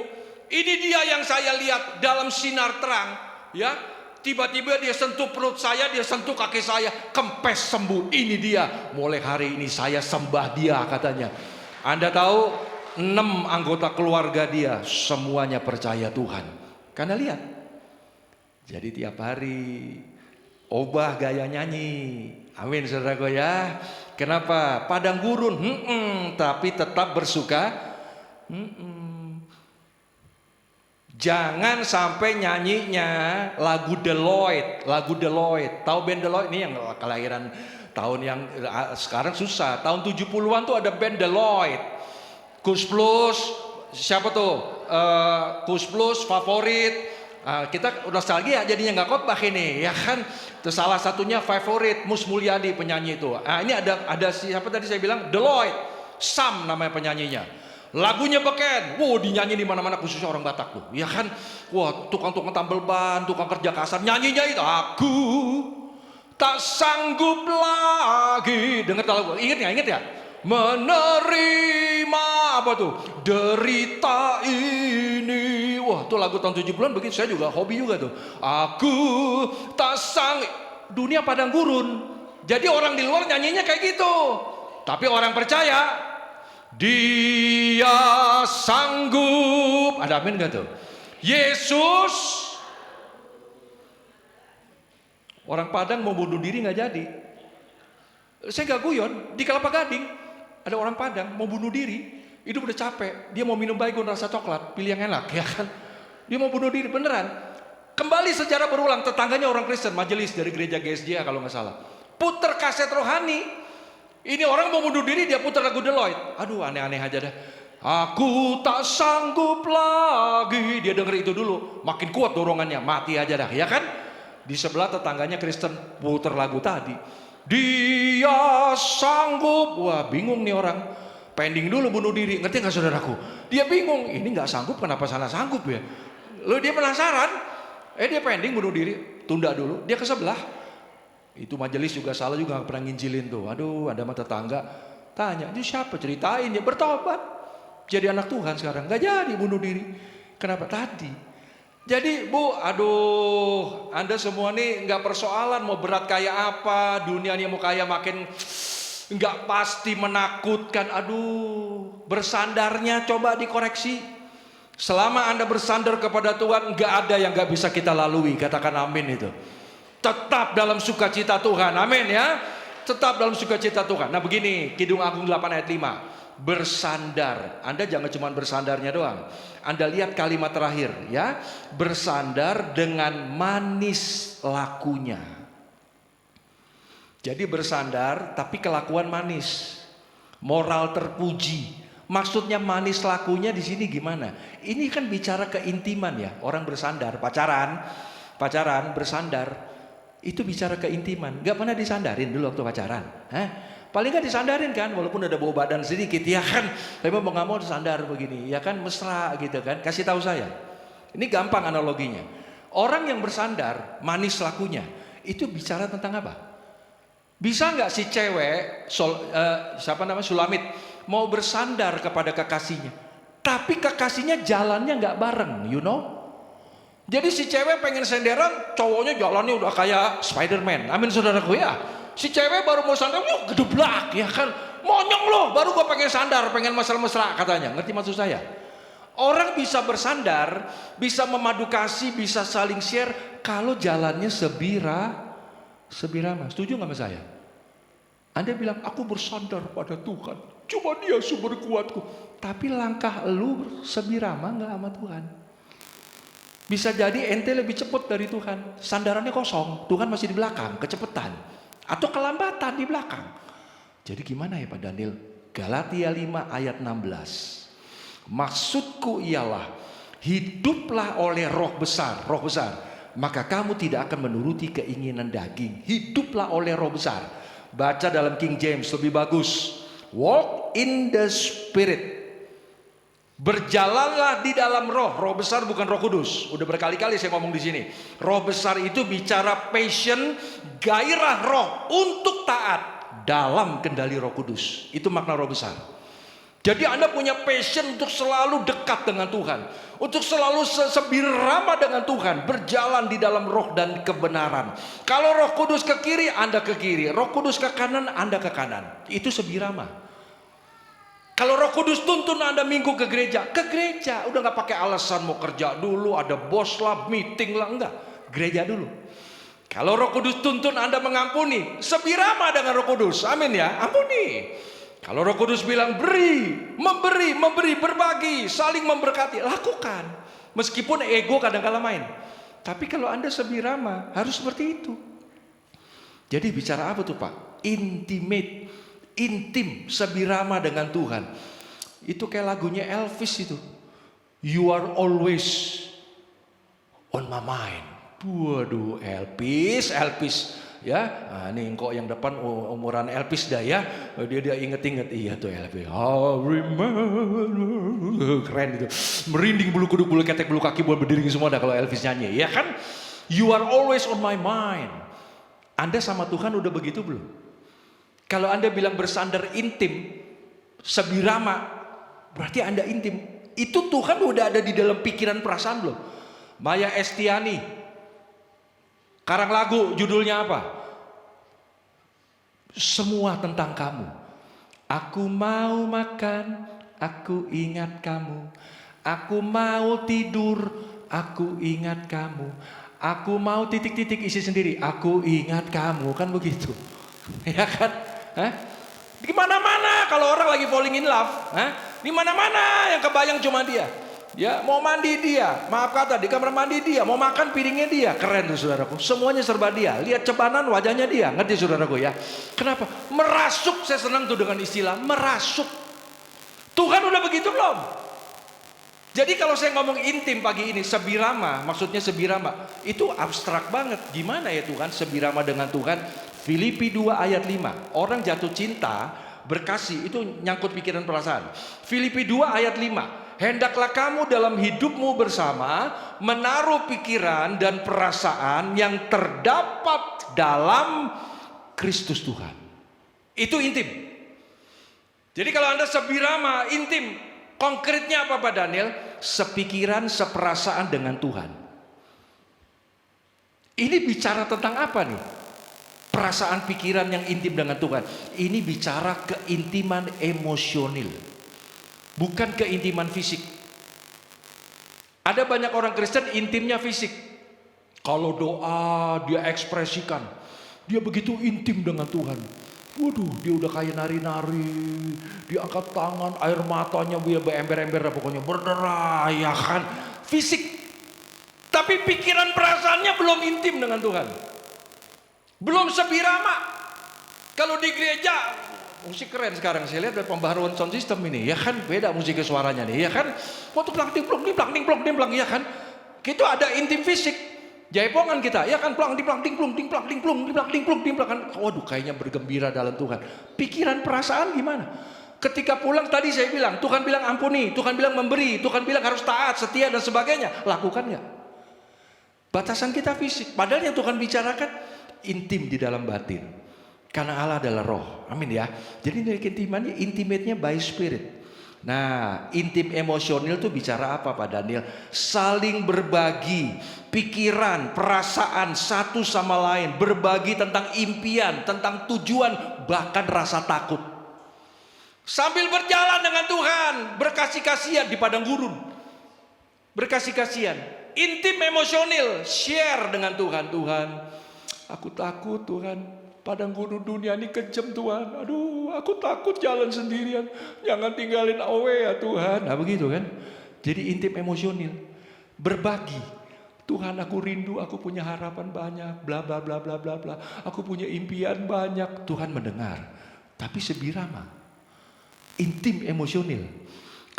Ini dia yang saya lihat dalam sinar terang ya. Tiba-tiba dia sentuh perut saya, dia sentuh kaki saya, kempes sembuh. Ini dia, mulai hari ini saya sembah dia katanya. Anda tahu 6 anggota keluarga dia semuanya percaya Tuhan. Karena lihat. Jadi tiap hari ubah gaya nyanyi. Amin saudaraku ya. Kenapa? Padang gurun. Tapi tetap bersuka. Jangan sampai nyanyinya lagu Deloitte. Tahu band Deloitte? Ini yang kelahiran tahun yang sekarang susah. Tahun 70-an tuh ada band Deloitte. Kus Plus, siapa tuh? Kus Plus, Favorit. Kita nostalgia jadinya nggak khotbah ini, ya kan? Terus salah satunya Favorit, Mus Mulyadi penyanyi itu. Ini ada siapa tadi saya bilang? Deloitte, Sam namanya penyanyinya. Lagunya beken, dinyanyi di mana-mana khususnya orang Batak tuh, ya kan? Wah, tukang-tukang tambal ban, tukang kerja kasar, nyanyinya itu. Aku tak sanggup lagi. Dengar lagu, inget ya? Menerima apa tuh? Derita ini. Wah, tuh lagu tahun 70-an begitu, saya juga hobi juga tuh. Aku tak sang. Dunia padang gurun. Jadi orang di luar nyanyinya kayak gitu. Tapi orang percaya dia sanggup. Ada amin gak tuh? Yesus. Orang Padang mau bunuh diri gak jadi. Saya gak guyon, di Kelapa Gading ada orang Padang mau bunuh diri, hidup udah capek, dia mau minum baygon rasa coklat, pilih yang enak ya kan. Dia mau bunuh diri beneran. Kembali sejarah berulang, tetangganya orang Kristen, majelis dari gereja GSJ kalau nggak salah. Puter kaset rohani. Ini orang mau bunuh diri, dia putar lagu Deloitte. Aduh, aneh-aneh aja dah. Aku tak sanggup lagi. Dia denger itu dulu, makin kuat dorongannya, mati aja dah ya kan. Di sebelah tetangganya Kristen putar lagu tadi. Dia sanggup. Wah, bingung nih orang. Pending dulu bunuh diri. Ngerti gak saudaraku? Dia bingung. Ini gak sanggup, kenapa sana sanggup ya? Lalu dia penasaran. Dia pending bunuh diri. Tunda dulu. Dia ke sebelah. Itu majelis juga salah juga, gak pernah nginjilin tuh. Aduh, ada mah tetangga. Tanya, itu siapa? Ceritain, dia bertobat. Jadi anak Tuhan sekarang, gak jadi bunuh diri. Kenapa? Tadi. Jadi Bu, aduh, Anda semua nih gak persoalan mau berat kayak apa, dunia ini mau kaya makin gak pasti, menakutkan. Aduh, bersandarnya coba dikoreksi. Selama Anda bersandar kepada Tuhan, gak ada yang gak bisa kita lalui. Katakan amin itu. Tetap dalam sukacita Tuhan, amin ya. Tetap dalam sukacita Tuhan. Nah begini, Kidung Agung 8 ayat 5. Bersandar. Anda jangan cuma bersandarnya doang. Anda lihat kalimat terakhir ya. Bersandar dengan manis lakunya. Jadi bersandar tapi kelakuan manis. Moral terpuji. Maksudnya manis lakunya di sini gimana? Ini kan bicara keintiman ya. Orang bersandar, pacaran bersandar. Itu bicara keintiman. Gak pernah disandarin dulu waktu pacaran. Paling gak disandarin kan. Walaupun ada bau badan sedikit ya kan. Tapi mau gak mau disandar begini. Ya kan mesra gitu kan. Kasih tahu saya. Ini gampang analoginya. Orang yang bersandar manis lakunya. Itu bicara tentang apa? Bisa gak si cewek Sulamit mau bersandar kepada kekasihnya. Tapi kekasihnya jalannya gak bareng. You know. Jadi si cewek pengen senderan, cowoknya jalannya udah kayak Spider-Man. Amin saudaraku ya. Si cewek baru mau sandar, yuk gedeblak ya kan. Monyong loh, baru gue pengen sandar, pengen mesra-mesra katanya. Ngerti maksud saya? Orang bisa bersandar, bisa memadu kasih, bisa saling share kalau jalannya sebirama. Setuju gak sama saya? Anda bilang, aku bersandar pada Tuhan. Cuma dia sumber kuatku. Tapi langkah lu sebirama gak sama Tuhan? Bisa jadi ente lebih cepat dari Tuhan. Sandarannya kosong. Tuhan masih di belakang. Kecepatan. Atau kelambatan di belakang. Jadi gimana ya Pak Daniel? Galatia 5 ayat 16. Maksudku ialah. Hiduplah oleh roh besar. Roh besar. Maka kamu tidak akan menuruti keinginan daging. Hiduplah oleh roh besar. Baca dalam King James lebih bagus. Walk in the Spirit. Berjalanlah di dalam roh. Roh besar bukan Roh Kudus. Udah berkali-kali saya ngomong di sini. Roh besar itu bicara passion, gairah roh untuk taat dalam kendali Roh Kudus. Itu makna roh besar. Jadi Anda punya passion untuk selalu dekat dengan Tuhan, untuk selalu sebirama dengan Tuhan, berjalan di dalam roh dan kebenaran. Kalau Roh Kudus ke kiri, Anda ke kiri. Roh Kudus ke kanan, Anda ke kanan. Itu sebirama. Kalau Roh Kudus tuntun Anda minggu ke gereja, udah gak pakai alasan mau kerja dulu, ada bos lah, meeting lah, enggak, gereja dulu. Kalau Roh Kudus tuntun Anda mengampuni, sebirama dengan Roh Kudus, amin ya, ampuni. Kalau Roh Kudus bilang memberi, berbagi, saling memberkati, lakukan. Meskipun ego kadang-kala main. Tapi kalau Anda sebirama, harus seperti itu. Jadi bicara apa tuh Pak? Intim, sebirama dengan Tuhan. Itu kayak lagunya Elvis itu. You are always on my mind. Waduh, Elvis. Ya, nah, ini kok yang depan umuran Elvis dah ya. Dia inget-inget, iya tuh Elvis. I remember. Keren itu. Merinding bulu kuduk, bulu ketek, bulu kaki, bulu berdiri semua dah kalau Elvis nyanyi. Ya kan? You are always on my mind. Anda sama Tuhan udah begitu belum? Kalau Anda bilang bersandar intim, sebirama, berarti Anda intim. Itu Tuhan udah ada di dalam pikiran perasaan belum? Maya Estiani, karang lagu judulnya apa? Semua tentang kamu. Aku mau makan, aku ingat kamu. Aku mau tidur, aku ingat kamu. Aku mau titik-titik isi sendiri, aku ingat kamu. Kan begitu. Ya kan? Di mana-mana kalau orang lagi falling in love, di mana-mana yang kebayang cuma dia. Ya, mau mandi dia, maaf kata di kamar mandi dia, mau makan piringnya dia. Keren tuh saudaraku, semuanya serba dia. Lihat cebanan wajahnya dia, ngerti saudaraku ya. Kenapa? Merasuk, saya senang tuh dengan istilah merasuk. Tuhan udah begitu belum? Jadi kalau saya ngomong intim pagi ini, sebirama, maksudnya sebirama, itu abstrak banget. Gimana ya Tuhan, sebirama dengan Tuhan? Filipi 2 ayat 5. Orang jatuh cinta, berkasih, itu nyangkut pikiran perasaan. Filipi 2 ayat 5. Hendaklah kamu dalam hidupmu bersama menaruh pikiran dan perasaan yang terdapat dalam Kristus Tuhan. Itu intim. Jadi kalau Anda sebirama, intim, konkretnya apa Pak Daniel? Sepikiran, seperasaan dengan Tuhan. Ini bicara tentang apa nih? Perasaan pikiran yang intim dengan Tuhan. Ini bicara keintiman emosional, bukan keintiman fisik. Ada banyak orang Kristen intimnya fisik. Kalau doa dia ekspresikan, dia begitu intim dengan Tuhan. Waduh, dia udah kayak nari-nari, dia angkat tangan, air matanya dia beember-ember, pokoknya berderai, ya kan, fisik. Tapi pikiran perasaannya belum intim dengan Tuhan, belum sebirama. Kalau di gereja, musik keren sekarang, saya lihat ada pembaharuan sound system ini, ya kan, beda musiknya suaranya nih, ya kan, waktu plak dimplak, ya kan, itu ada intim fisik. Jaipongan kita, ya kan, plang diplang dingplung, dingplak dingplung, dingplak dingplung, dingplak kan. Waduh, kayaknya bergembira dalam Tuhan. Pikiran perasaan gimana? Ketika pulang tadi saya bilang, Tuhan bilang ampuni, Tuhan bilang memberi, Tuhan bilang harus taat, setia dan sebagainya. Lakukan nggak? Batasan kita fisik. Padahal yang Tuhan bicarakan intim di dalam batin. Karena Allah adalah roh. Amin ya. Jadi dari keintimannya, intimate-nya by spirit. Nah, intim emosional itu bicara apa Pak Daniel? Saling berbagi pikiran, perasaan satu sama lain, berbagi tentang impian, tentang tujuan, bahkan rasa takut. Sambil berjalan dengan Tuhan, berkasih kasihan di padang gurun. Berkasih kasihan, intim emosional, share dengan Tuhan. Tuhan, aku takut Tuhan. Padang gurun dunia ini kejam Tuhan. Aduh, aku takut jalan sendirian. Jangan tinggalin awe ya Tuhan. Nah begitu kan. Jadi intim emosional. Berbagi. Tuhan, aku rindu, aku punya harapan banyak. Bla bla bla bla bla bla. Aku punya impian banyak. Tuhan mendengar. Tapi sebirama. Intim emosional.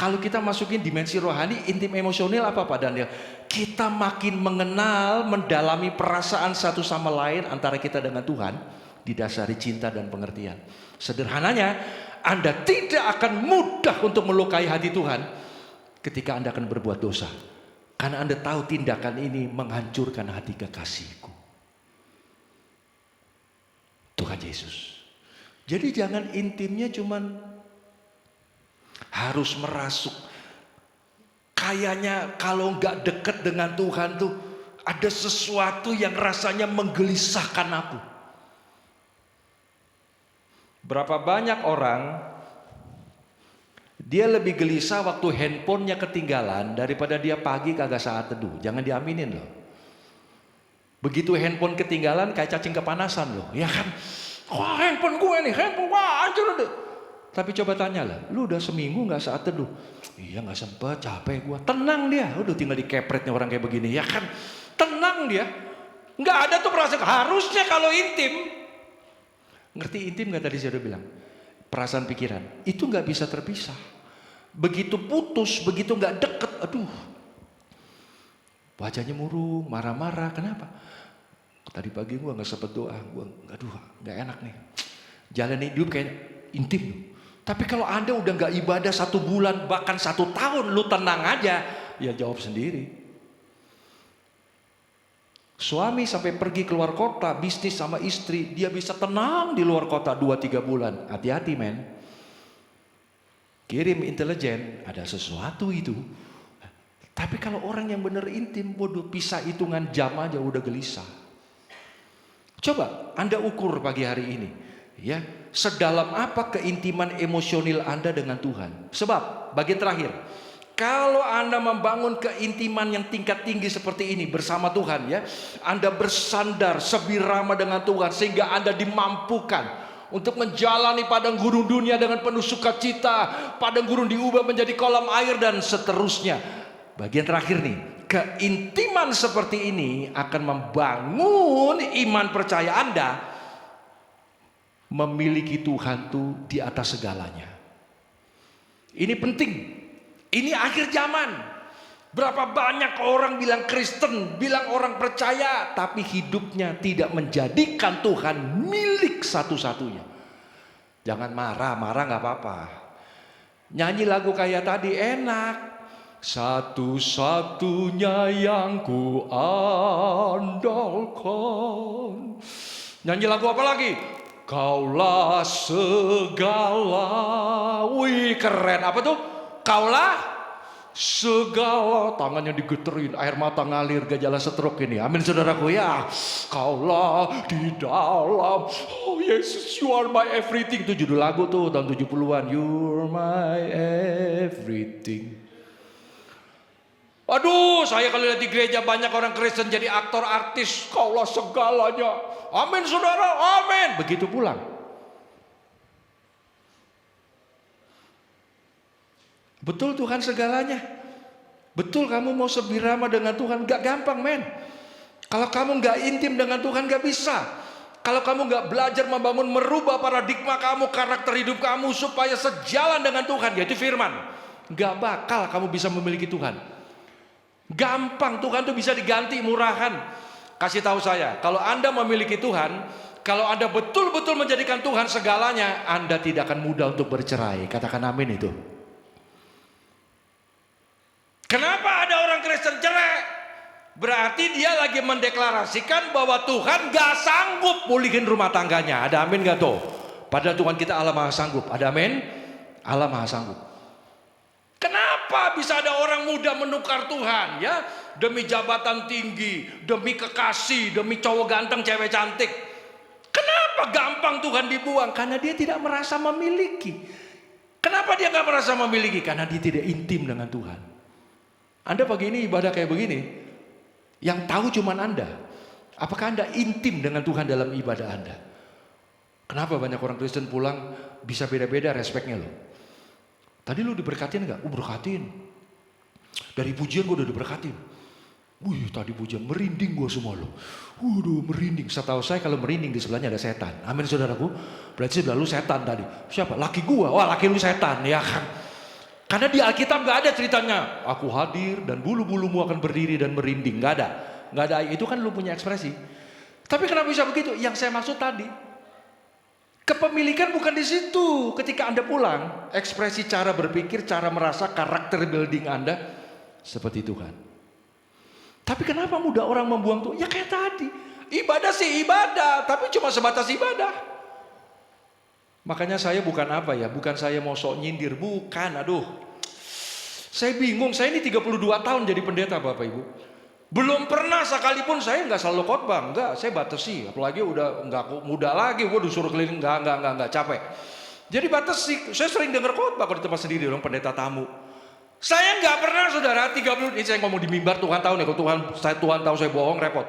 Kalau kita masukin dimensi rohani, intim emosional apa Pak Daniel? Kita makin mengenal, mendalami perasaan satu sama lain antara kita dengan Tuhan. Didasari cinta dan pengertian. Sederhananya, Anda tidak akan mudah untuk melukai hati Tuhan ketika Anda akan berbuat dosa. Karena Anda tahu tindakan ini menghancurkan hati kekasihku. Tuhan Yesus. Jadi jangan intimnya cuman harus merasuk. Kayaknya kalau nggak dekat dengan Tuhan tuh ada sesuatu yang rasanya menggelisahkan aku. Berapa banyak orang dia lebih gelisah waktu handphonenya ketinggalan daripada dia pagi kagak saat teduh. Jangan diaminin loh. Begitu handphone ketinggalan kayak cacing kepanasan loh. Ya kan? Wah, handphone gue nih, handphone wah hancur udah. Tapi coba tanya lah, lu udah seminggu gak saat teduh? Iya gak sempet, capek gue. Tenang dia, udah tinggal dikepretnya orang kayak begini. Ya kan? Tenang dia. Gak ada tuh perasaan. Harusnya kalau intim. Ngerti intim gak tadi saya udah bilang? Perasaan pikiran. Itu gak bisa terpisah. Begitu putus, begitu gak deket. Aduh. Wajahnya murung, marah-marah. Kenapa? Tadi pagi gue gak sempet doa. Aduh gak enak nih. Jalan hidup kayak intim. Tapi kalau Anda udah gak ibadah 1 bulan, bahkan 1 tahun, lu tenang aja. Ya jawab sendiri. Suami sampai pergi keluar kota, bisnis sama istri, dia bisa tenang di luar kota 2-3 bulan. Hati-hati men. Kirim intelijen, ada sesuatu itu. Tapi kalau orang yang benar intim, waduh pisah hitungan jam aja udah gelisah. Coba Anda ukur pagi hari ini. Ya, sedalam apa keintiman emosional Anda dengan Tuhan? Sebab, bagian terakhir. Kalau Anda membangun keintiman yang tingkat tinggi seperti ini bersama Tuhan ya, Anda bersandar sebirama dengan Tuhan sehingga Anda dimampukan untuk menjalani padang gurun dunia dengan penuh sukacita. Padang gurun diubah menjadi kolam air dan seterusnya. Bagian terakhir nih, keintiman seperti ini akan membangun iman percaya Anda memiliki Tuhan tuh di atas segalanya. Ini penting. Ini akhir zaman. Berapa banyak orang bilang Kristen, bilang orang percaya, tapi hidupnya tidak menjadikan Tuhan milik satu-satunya. Jangan marah gak apa-apa. Nyanyi lagu kayak tadi enak. Satu-satunya yang ku andalkan. Nyanyi lagu apa lagi? Kaulah segala. Wih keren, apa tuh? Kaulah segala. Tangannya digeterin, air mata ngalir, gejala stroke ini. Amin saudaraku ya. Kaulah di dalam. Oh Yesus, you are my everything. Itu judul lagu tuh tahun 70-an. You're my everything. Aduh, saya kalau lihat di gereja banyak orang Kristen jadi aktor, artis. Kaulah segalanya. Amin saudara, amin. Begitu pulang. Betul Tuhan segalanya. Betul kamu mau sebirama dengan Tuhan. Gak gampang men. Kalau kamu gak intim dengan Tuhan gak bisa. Kalau kamu gak belajar membangun, merubah paradigma kamu, karakter hidup kamu supaya sejalan dengan Tuhan, yaitu firman, gak bakal kamu bisa memiliki Tuhan. Gampang, Tuhan tuh bisa diganti murahan. Kasih tahu saya, kalau Anda memiliki Tuhan, kalau Anda betul-betul menjadikan Tuhan segalanya, Anda tidak akan mudah untuk bercerai. Katakan amin itu. Kenapa ada orang Kristen cerai? Berarti dia lagi mendeklarasikan bahwa Tuhan gak sanggup pulihin rumah tangganya. Ada amin gak tuh? Padahal Tuhan kita Allah Maha Sanggup. Ada amin? Allah Maha Sanggup. Kenapa bisa ada orang muda menukar Tuhan ya? Demi jabatan tinggi, demi kekasih, demi cowok ganteng, cewek cantik. Kenapa gampang Tuhan dibuang? Karena dia tidak merasa memiliki. Kenapa dia gak merasa memiliki? Karena dia tidak intim dengan Tuhan. Anda pagi ini ibadah kayak begini, yang tahu cuman Anda. Apakah Anda intim dengan Tuhan dalam ibadah Anda? Kenapa banyak orang Kristen pulang bisa beda-beda respeknya loh. Tadi lu diberkatin gak? Berkatin. Dari pujian gue udah diberkatin. Wih tadi pujian merinding gue semua loh. Waduh merinding. Setahu saya kalau merinding di sebelahnya ada setan. Amin saudaraku. Berarti sebelah lu setan tadi. Siapa? Laki gue. Wah laki lu setan ya kan. Karena di Alkitab gak ada ceritanya. Aku hadir dan bulu-bulumu akan berdiri dan merinding. Gak ada. Gak ada. Itu kan lu punya ekspresi. Tapi kenapa bisa begitu? Yang saya maksud tadi. Kepemilikan bukan di situ. Ketika Anda pulang, ekspresi cara berpikir, cara merasa, karakter building Anda seperti Tuhan. Tapi kenapa mudah orang membuang Tuhan? Ya kayak tadi. Ibadah sih ibadah, tapi cuma sebatas ibadah. Makanya saya bukan apa ya, bukan saya mau sok nyindir, bukan. Aduh. Saya bingung, saya ini 32 tahun jadi pendeta Bapak Ibu. Belum pernah sekalipun saya nggak selalu khotbah, enggak, saya batasi. Apalagi udah nggak muda lagi, gue disuruh keliling, enggak, capek. Jadi batasi, saya sering dengar khotbah kalau di tempat sendiri, orang pendeta tamu. Saya nggak pernah saudara, 30 ini saya ngomong di mimbar, Tuhan tahu nih, kalau Tuhan tahu saya bohong, repot.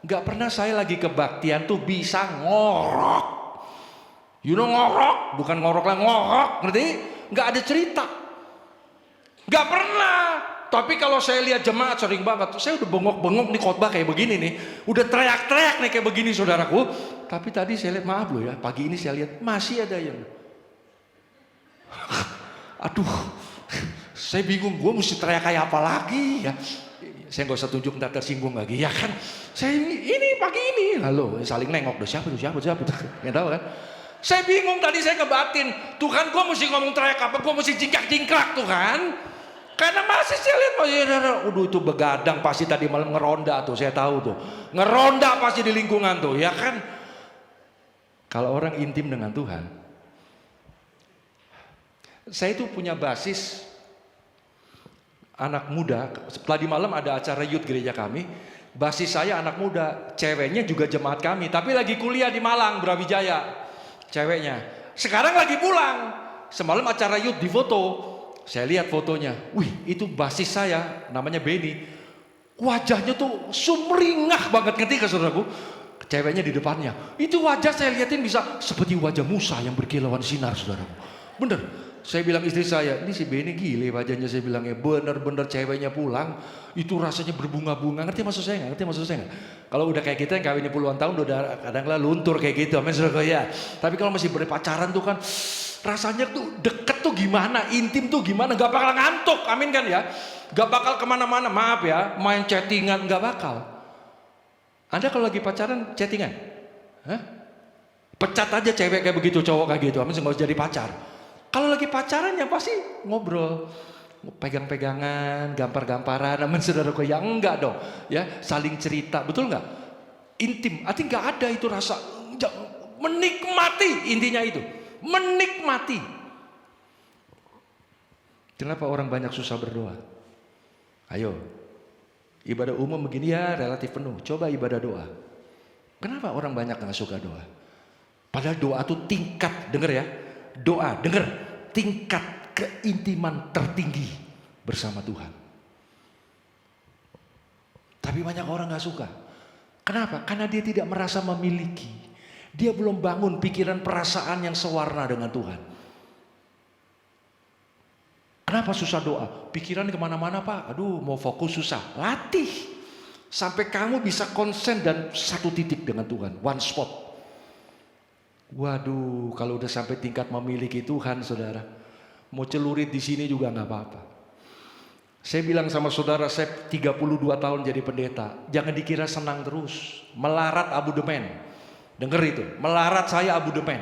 Nggak pernah saya lagi kebaktian tuh bisa ngorok. You know ngorok, bukan ngorok lah, ngorok, ngerti? Nggak ada cerita. Nggak pernah. Tapi kalau saya lihat jemaat sering banget, saya udah bengok-bengok nih khotbah kayak begini nih. Udah teriak-teriak nih kayak begini saudaraku. Tapi tadi saya lihat, maaf loh ya, pagi ini saya lihat masih ada yang. Aduh, saya bingung, gue mesti teriak kayak apa lagi ya. Saya gak usah tunjuk, ntar tersinggung lagi. Ya kan, saya ini pagi ini. Halo, saling nengok, siapa tuh, nggak tahu kan. Saya bingung tadi saya ngebatin, Tuhan gue mesti ngomong teriak apa, gue mesti jingkrak-jingkrak Tuhan. Karena masih saya lihat, itu begadang pasti tadi malam ngeronda tuh, saya tahu tuh. Ngeronda pasti di lingkungan tuh, ya kan? Kalau orang intim dengan Tuhan, saya itu punya basis anak muda. Tadi malam ada acara youth gereja kami, basis saya anak muda, ceweknya juga jemaat kami, tapi lagi kuliah di Malang, Brawijaya, ceweknya. Sekarang lagi pulang, semalam acara youth di foto. Saya lihat fotonya, wih itu basis saya, namanya Benny. Wajahnya tuh sumringah banget, ngerti kan saudaraku? Ceweknya di depannya. Itu wajah saya liatin bisa seperti wajah Musa yang berkilauan sinar saudaraku. Bener, saya bilang istri saya, ini si Benny gile wajahnya, saya bilangnya bener-bener ceweknya pulang. Itu rasanya berbunga-bunga, ngerti maksud saya nggak? Ngerti maksud saya nggak? Kalau udah kayak kita yang kawinnya puluhan tahun, udah kadang-kadang luntur kayak gitu, amin saudaraku ya. Tapi kalau masih berpacaran tuh kan, rasanya tuh deket tuh gimana, intim tuh gimana, gak bakal ngantuk, amin kan ya. Gak bakal kemana-mana, maaf ya, main chattingan, gak bakal. Anda kalau lagi pacaran chattingan? Hah? Pecat aja cewek kayak begitu, cowok kayak gitu, amin gak usah jadi pacar. Kalau lagi pacaran yang pasti ngobrol, pegang-pegangan, gampar-gamparan, amin saudaraku, ya enggak dong, ya saling cerita, betul nggak? Intim, artinya nggak ada itu rasa Menikmati, intinya itu. Menikmati. Kenapa orang banyak susah berdoa? Ayo, ibadah umum begini ya relatif penuh. Coba ibadah doa. Kenapa orang banyak gak suka doa? Padahal doa itu tingkat, denger ya. Doa, denger. Tingkat keintiman tertinggi bersama Tuhan. Tapi banyak orang gak suka. Kenapa? Karena dia tidak merasa memiliki. Dia belum bangun pikiran perasaan yang sewarna dengan Tuhan. Kenapa susah doa? Pikiran kemana-mana Pak. Aduh mau fokus susah. Latih. Sampai kamu bisa konsen dan satu titik dengan Tuhan. One spot. Waduh kalau udah sampai tingkat memiliki Tuhan saudara. Mau celurit di sini juga gak apa-apa. Saya bilang sama saudara, saya 32 tahun jadi pendeta. Jangan dikira senang terus. Melarat abudemen. Dengar itu. Melarat saya abudemen.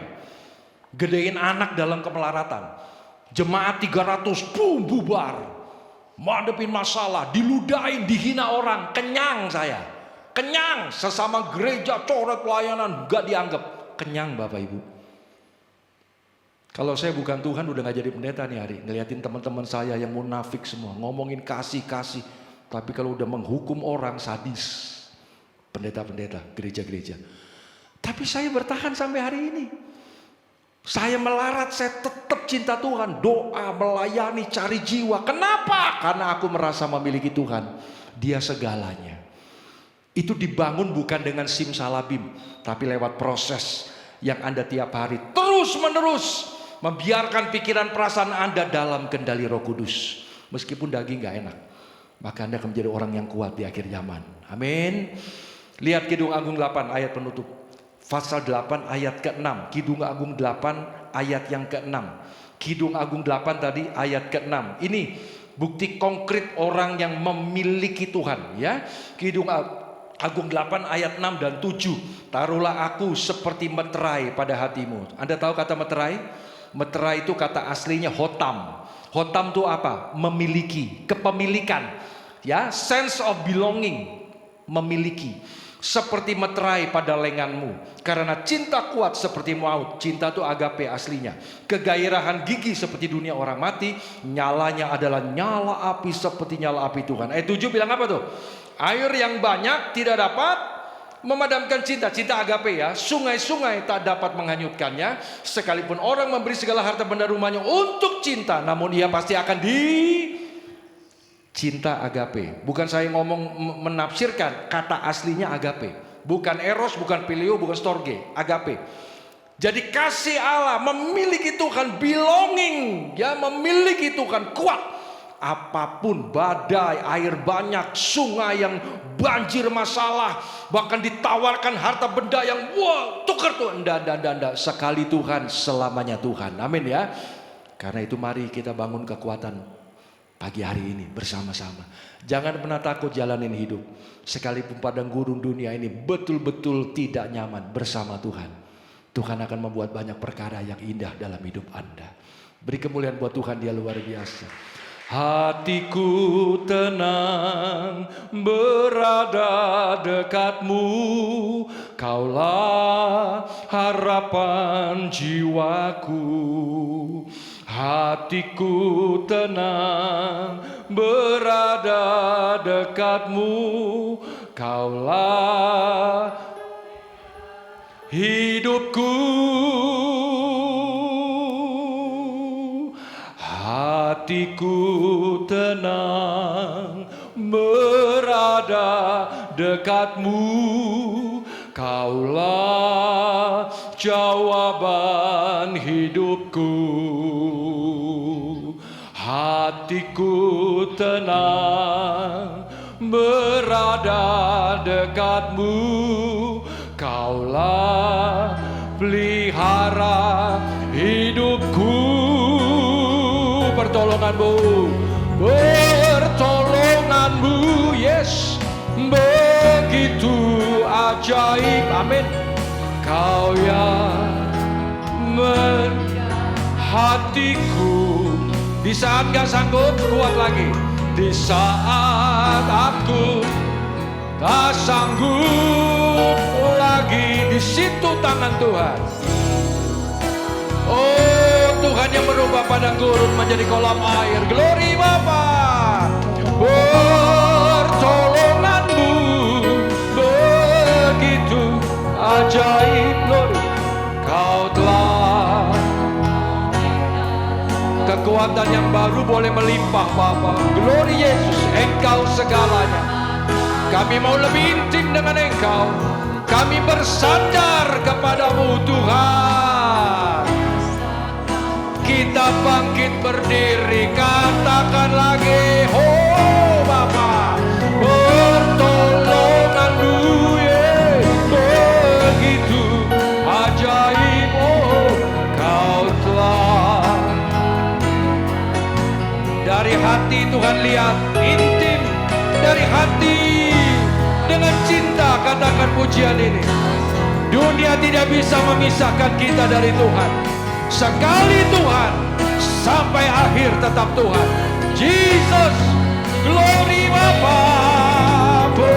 Gedein anak dalam kemelaratan. Jemaat 300 boom, bubar. Menghadapin masalah, diludahin, dihina orang. Kenyang saya. Kenyang. Sesama gereja coret pelayanan gak dianggap. Kenyang Bapak Ibu. Kalau saya bukan Tuhan udah gak jadi pendeta nih hari. Ngeliatin teman-teman saya yang munafik semua. Ngomongin kasih-kasih. Tapi kalau udah menghukum orang sadis. Pendeta-pendeta, gereja-gereja. Tapi saya bertahan sampai hari ini. Saya melarat, saya tetap cinta Tuhan. Doa, melayani, cari jiwa. Kenapa? Karena aku merasa memiliki Tuhan. Dia segalanya. Itu dibangun bukan dengan simsalabim. Tapi lewat proses yang Anda tiap hari terus menerus. Membiarkan pikiran perasaan Anda dalam kendali Roh Kudus. Meskipun daging gak enak. Maka Anda akan menjadi orang yang kuat di akhir zaman. Amin. Lihat Kidung Agung 8 ayat penutup. Pasal 8 ayat ke-6. Kidung Agung 8 ayat yang ke-6. Kidung Agung 8 tadi ayat ke-6. Ini bukti konkret orang yang memiliki Tuhan ya. Kidung Agung 8 ayat 6 dan 7. Taruhlah aku seperti meterai pada hatimu. Anda tahu kata meterai? Meterai itu kata aslinya hotam. Hotam itu apa? Memiliki, kepemilikan. Ya, sense of belonging, memiliki. Seperti meterai pada lenganmu. Karena cinta kuat seperti maut. Cinta itu agape aslinya. Kegairahan gigi seperti dunia orang mati. Nyalanya adalah nyala api seperti nyala api Tuhan. Ayat 7 bilang apa tuh? Air yang banyak tidak dapat memadamkan cinta. Cinta agape ya. Sungai-sungai tak dapat menghanyutkannya. Sekalipun orang memberi segala harta benda rumahnya untuk cinta. Namun ia pasti akan cinta agape. Bukan saya ngomong menafsirkan, kata aslinya agape. Bukan eros, bukan filio, bukan storge, agape. Jadi kasih Allah, memiliki Tuhan, belonging, ya memiliki Tuhan, kuat. Apapun, badai, air banyak, sungai yang banjir masalah, bahkan ditawarkan harta benda yang wow, tukar tuh, enggak. Sekali Tuhan, selamanya Tuhan. Amin ya. Karena itu mari kita bangun kekuatan pagi hari ini bersama-sama. Jangan pernah takut jalanin hidup. Sekalipun padang gurun dunia ini betul-betul tidak nyaman bersama Tuhan. Tuhan akan membuat banyak perkara yang indah dalam hidup Anda. Beri kemuliaan buat Tuhan, Dia luar biasa. Hatiku tenang berada dekatmu. Kaulah harapan jiwaku. Hatiku tenang berada dekatmu. Kaulah hidupku. Hatiku tenang berada dekatmu. Kaulah jawaban hidupku. Hatiku tenang berada dekatmu. Kaulah pelihara hidupku. Pertolonganmu, pertolonganmu, yes, begitu ajaib, amin. Kau yang hatiku. Di saat gak sanggup, kuat lagi. Di saat aku tak sanggup lagi. lagi di situ tangan Tuhan. Oh, Tuhan yang merubah padang gurun menjadi kolam air. Glory Bapa. Pertolonganmu begitu ajaib. Glory. Kau telah kekuatan yang baru boleh melimpah Bapa. Glory Yesus, Engkau segalanya. Kami mau lebih intim dengan Engkau. Kami bersandar kepadamu Tuhan. Kita bangkit berdiri, katakan lagi, oh Bapa, pertolonganmu begitu ajaib. Oh, Kau telah. Dari hati Tuhan lihat, intim dari hati. Dengan cinta katakan pujian ini. Dunia tidak bisa memisahkan kita dari Tuhan. Sekali Tuhan, sampai akhir tetap Tuhan. Jesus, glory Bapa. Begitu.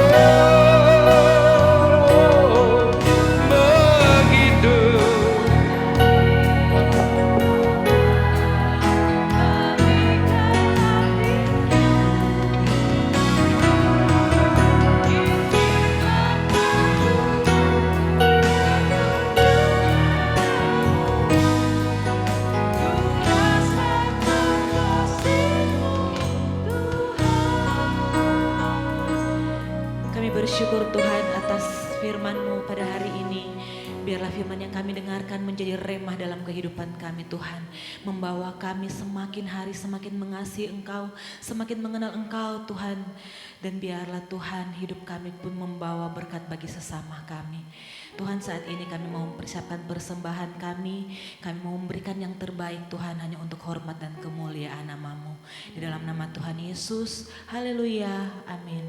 Bersyukur Tuhan atas firman-Mu pada hari ini. Biarlah firman yang kami dengarkan menjadi remah dalam kehidupan kami Tuhan. Membawa kami semakin hari semakin mengasihi Engkau, semakin mengenal Engkau Tuhan. Dan biarlah Tuhan hidup kami pun membawa berkat bagi sesama kami. Tuhan, saat ini kami mau mempersiapkan persembahan kami mau memberikan yang terbaik Tuhan hanya untuk hormat dan kemuliaan nama-Mu. Di dalam nama Tuhan Yesus, haleluya, amin.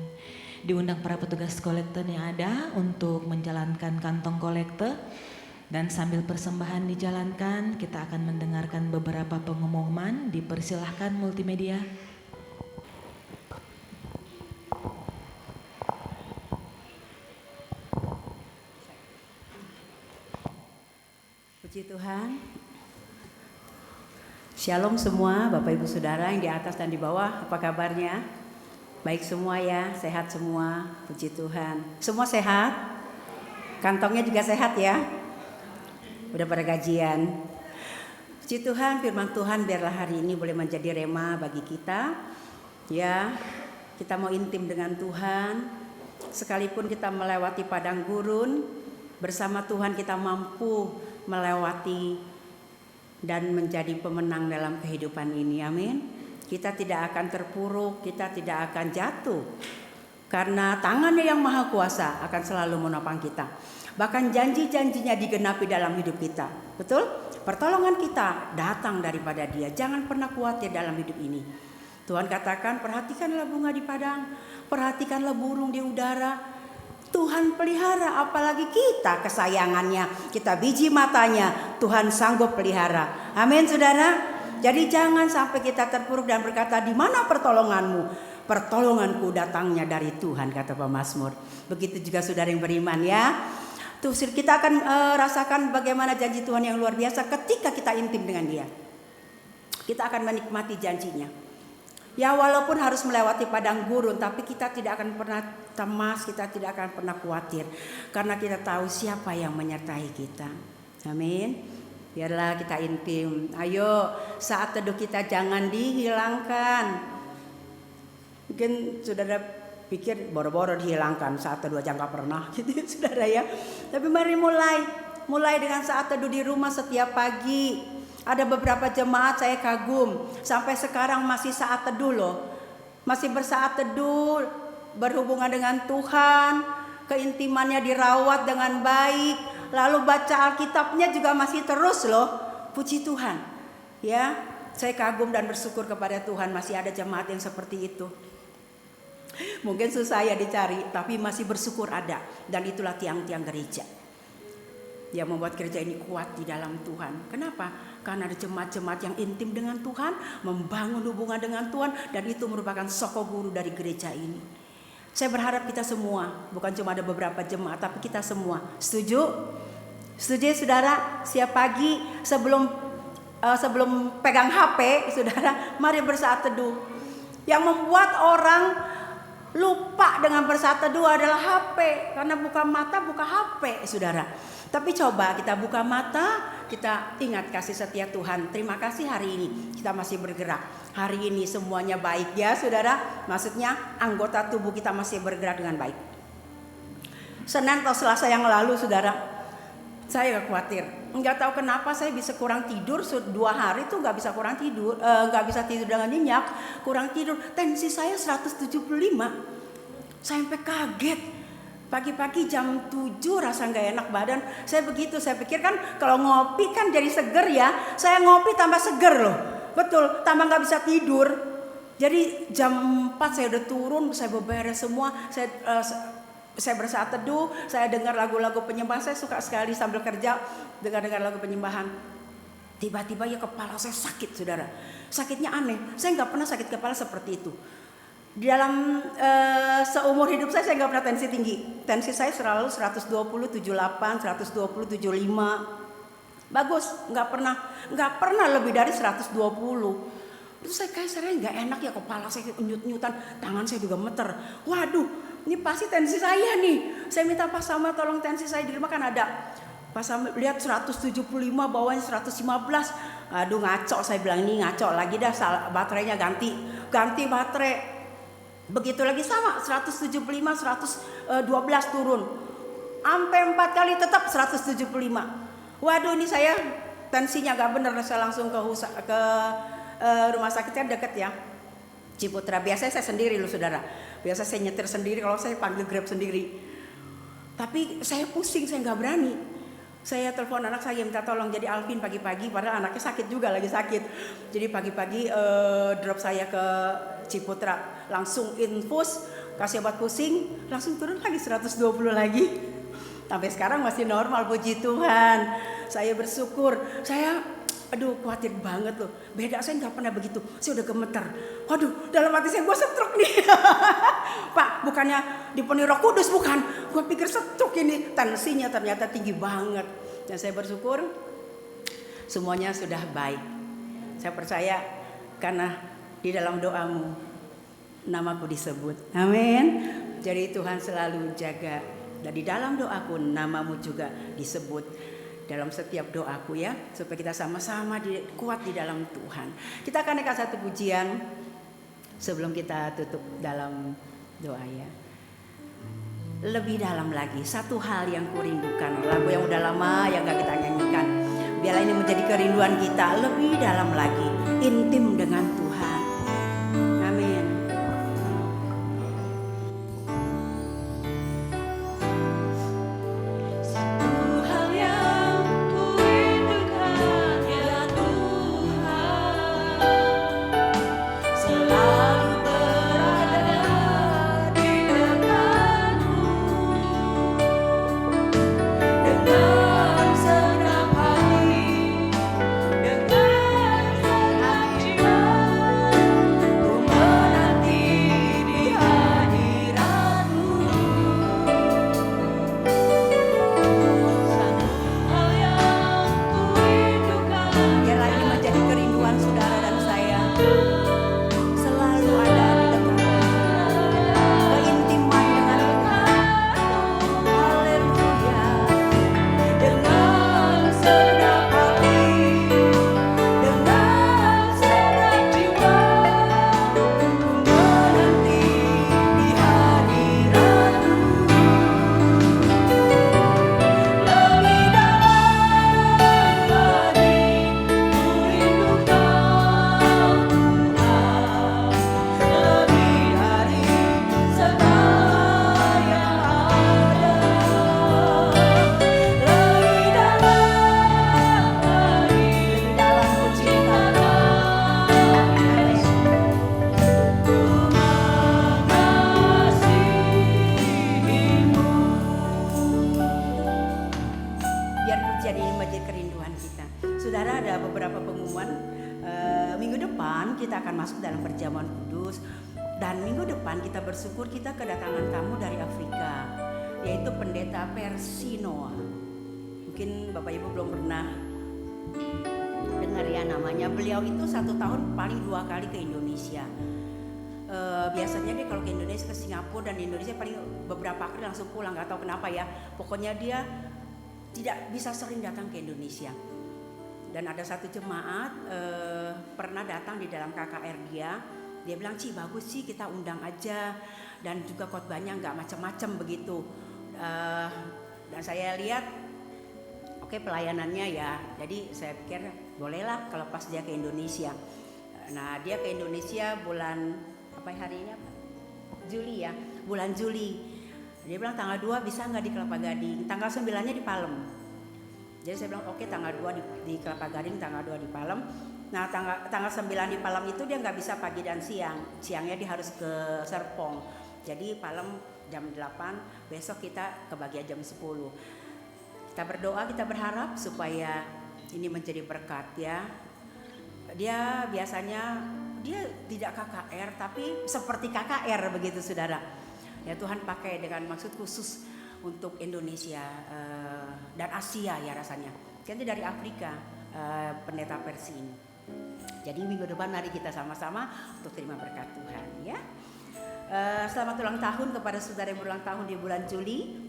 Diundang para petugas kolektor yang ada untuk menjalankan kantong kolektor. Dan sambil persembahan dijalankan, kita akan mendengarkan beberapa pengumuman. Dipersilahkan multimedia. Puji Tuhan. Shalom semua Bapak Ibu Saudara yang di atas dan di bawah, apa kabarnya? Baik semua ya, sehat semua, puji Tuhan. Semua sehat? Kantongnya juga sehat ya? Udah pada gajian. Puji Tuhan, firman Tuhan biarlah hari ini boleh menjadi rema bagi kita. Ya, kita mau intim dengan Tuhan. Sekalipun kita melewati padang gurun, bersama Tuhan kita mampu melewati dan menjadi pemenang dalam kehidupan ini, amin. Kita tidak akan terpuruk, kita tidak akan jatuh. Karena tangannya yang maha kuasa akan selalu menopang kita. Bahkan janji-janjinya digenapi dalam hidup kita. Betul? Pertolongan kita datang daripada Dia. Jangan pernah khawatir dalam hidup ini. Tuhan katakan, perhatikanlah bunga di padang, perhatikanlah burung di udara. Tuhan pelihara, apalagi kita kesayangannya, kita biji matanya, Tuhan sanggup pelihara. Amin saudara. Jadi jangan sampai kita terpuruk dan berkata, di mana pertolonganmu? Pertolonganku datangnya dari Tuhan, kata pemazmur. Begitu juga saudara yang beriman ya. Tuh kita akan rasakan bagaimana janji Tuhan yang luar biasa ketika kita intim dengan Dia. Kita akan menikmati janjinya. Ya walaupun harus melewati padang gurun, tapi kita tidak akan pernah cemas, kita tidak akan pernah khawatir. Karena kita tahu siapa yang menyertai kita. Amin. Biarlah kita intim. Ayo, saat teduh kita jangan dihilangkan. Mungkin saudara pikir boro-boro dihilangkan, saat teduh aja nggak pernah, gitu saudara ya. Tapi mari mulai dengan saat teduh di rumah setiap pagi. Ada beberapa jemaat saya kagum, sampai sekarang masih saat teduh loh, masih bersaat teduh, berhubungan dengan Tuhan, keintimannya dirawat dengan baik. Lalu baca Alkitabnya juga masih terus loh. Puji Tuhan. Ya, saya kagum dan bersyukur kepada Tuhan masih ada jemaat yang seperti itu. Mungkin susah ya dicari, tapi masih bersyukur ada. Dan itulah tiang-tiang gereja yang membuat gereja ini kuat di dalam Tuhan. Kenapa? Karena ada jemaat-jemaat yang intim dengan Tuhan, membangun hubungan dengan Tuhan, dan itu merupakan soko guru dari gereja ini. Saya berharap kita semua, bukan cuma ada beberapa jemaat, tapi kita semua. Setuju? Setuju ya, saudara? Siap pagi sebelum pegang HP, saudara, mari bersaat teduh. Yang membuat orang lupa dengan bersaat teduh adalah HP. Karena buka mata, buka HP, saudara. Tapi coba kita buka mata, kita ingat kasih setia Tuhan. Terima kasih hari ini kita masih bergerak. Hari ini semuanya baik ya, saudara. Maksudnya anggota tubuh kita masih bergerak dengan baik. Senin atau Selasa yang lalu, saudara, saya gak khawatir. Nggak tahu kenapa saya bisa kurang tidur 2 hari tuh nggak bisa kurang tidur, nggak bisa tidur dengan nyenyak, kurang tidur. Tensi saya 175, sampai kaget. Pagi-pagi jam 7 rasa nggak enak badan. Saya begitu, saya pikir kan kalau ngopi kan jadi seger ya. Saya ngopi tambah seger loh, betul, tambah nggak bisa tidur. Jadi jam 4 saya udah turun, saya beberes semua, saya bersaat teduh, saya dengar lagu-lagu penyembahan. Saya suka sekali sambil kerja dengar lagu penyembahan. Tiba-tiba ya kepala saya sakit, saudara. Sakitnya aneh, saya nggak pernah sakit kepala seperti itu. Di dalam seumur hidup saya nggak pernah tensi tinggi. Tensi saya selalu 120, 78, 120, 75. Bagus, nggak pernah lebih dari 120. Terus saya nggak enak ya, kepala saya nyut-nyutan, tangan saya juga meter. Waduh, ini pasti tensi saya nih. Saya minta Pak Sama tolong tensi saya di rumah kan ada. Pak Sama lihat 175, bawahnya 115. Aduh ngaco, saya bilang ini ngaco lagi dah, baterainya ganti baterai. Begitu lagi sama 175, 112 turun. Sampai 4 kali tetap 175. Waduh, ini saya tensinya gak bener. Saya langsung ke rumah sakitnya deket ya, Ciputra. Biasanya saya sendiri loh, saudara. Biasa saya nyetir sendiri, kalau saya panggil Grab sendiri. Tapi saya pusing, saya gak berani. Saya telepon anak saya minta tolong. Jadi Alvin pagi-pagi, padahal anaknya sakit juga, lagi sakit. Jadi pagi-pagi drop saya ke Ciputra, langsung infus, kasih obat pusing, langsung turun lagi 120 lagi. Sampai sekarang masih normal, puji Tuhan. Saya bersyukur. Khawatir banget loh. Beda, saya nggak pernah begitu. Saya udah gemeter. Waduh, dalam hati saya, gue stroke nih. Pak, bukannya dipenuhi Roh Kudus, bukan. Gue pikir stroke ini. Tensinya ternyata tinggi banget. Dan saya bersyukur semuanya sudah baik. Saya percaya karena di dalam doamu namaku disebut. Amin. Jadi Tuhan selalu jaga. Dan di dalam doaku namamu juga disebut dalam setiap doaku ya, supaya kita sama-sama kuat di dalam Tuhan. Kita akan naikkan satu pujian sebelum kita tutup dalam doa ya. Lebih dalam lagi, satu hal yang kurindukan, lagu yang udah lama yang gak kita nyanyikan. Biarlah ini menjadi kerinduan kita, lebih dalam lagi, intim dengan Tuhan. Amin. Dan minggu depan kita bersyukur kita kedatangan tamu dari Afrika, yaitu pendeta Percy Noah. Mungkin Bapak Ibu belum pernah dengar ya namanya. Beliau itu 1 tahun paling 2 kali ke Indonesia. Biasanya dia kalau ke Indonesia ke Singapura, dan di Indonesia paling beberapa kali langsung pulang, nggak tahu kenapa ya. Pokoknya dia tidak bisa sering datang ke Indonesia. Dan ada satu jemaat pernah datang di dalam KKR dia bilang, "Ci, bagus sih kita undang aja, dan juga khotbahnya nggak macam-macam begitu." Dan saya lihat oke, pelayanannya ya, jadi saya pikir bolehlah kalau pas dia ke Indonesia. Nah, dia ke Indonesia bulan hari ini apa? Juli ya, bulan Juli. Dia bilang tanggal 2 bisa nggak di Kelapa Gading, tanggal 9-nya di Palem. Jadi saya bilang oke, tanggal 2 di Kelapa Gading, tanggal 2 di Palem. Nah, tanggal 9 di Palem itu dia nggak bisa pagi dan siangnya dia harus ke Serpong. Jadi Palem jam 8, besok kita kebagian jam 10. Kita berdoa, kita berharap supaya ini menjadi berkat ya. Dia biasanya dia tidak KKR, tapi seperti KKR begitu saudara. Ya, Tuhan pakai dengan maksud khusus untuk Indonesia dan Asia ya rasanya. Kan dia dari Afrika, pendeta Percy ini. Jadi minggu depan mari kita sama-sama untuk terima berkat Tuhan ya. Selamat ulang tahun kepada saudara yang berulang tahun di bulan Juni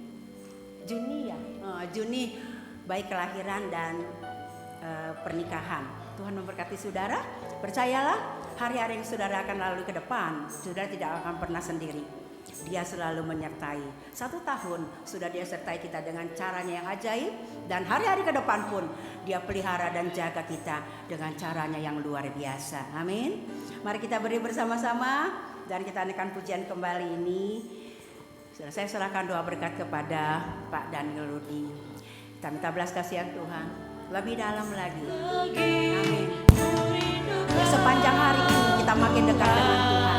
ya. Juni, baik kelahiran dan pernikahan. Tuhan memberkati saudara. Percayalah, hari-hari yang saudara akan lalui ke depan, saudara tidak akan pernah sendiri. Dia selalu menyertai. 1 tahun sudah dia sertai kita dengan caranya yang ajaib, dan hari-hari ke depan pun dia pelihara dan jaga kita dengan caranya yang luar biasa. Amin. Mari kita beri bersama-sama dan kita naikkan pujian kembali ini. Saya serahkan doa berkat kepada Pak Daniel Rudi. Kita minta belas kasihan Tuhan lebih dalam lagi. Amin. Sepanjang hari ini kita makin dekat dengan Tuhan.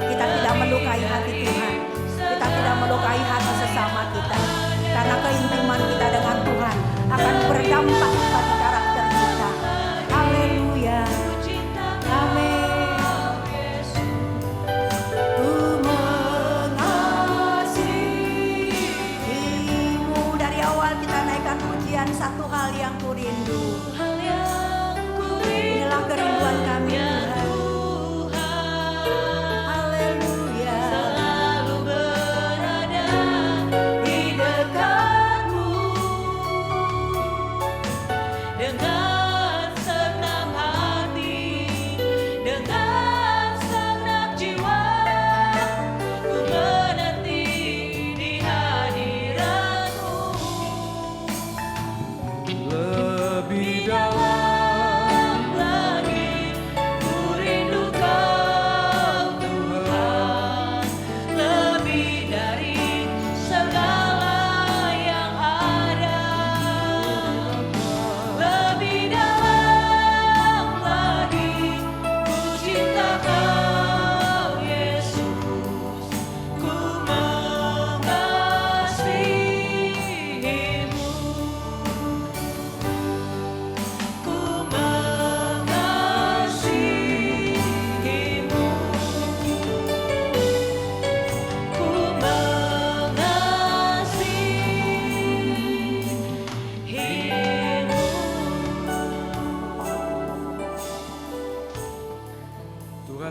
Kita tidak melukai hati Tuhan. Kita tidak melukai hati sesama kita. Karena keintiman kita dengan Tuhan akan berdampak bagi karakter kita. Haleluya. Amin. Ku mengasihimu. Dari awal kita naikkan pujian, satu hal yang ku rindu. Inilah kerinduan kami Tuhan.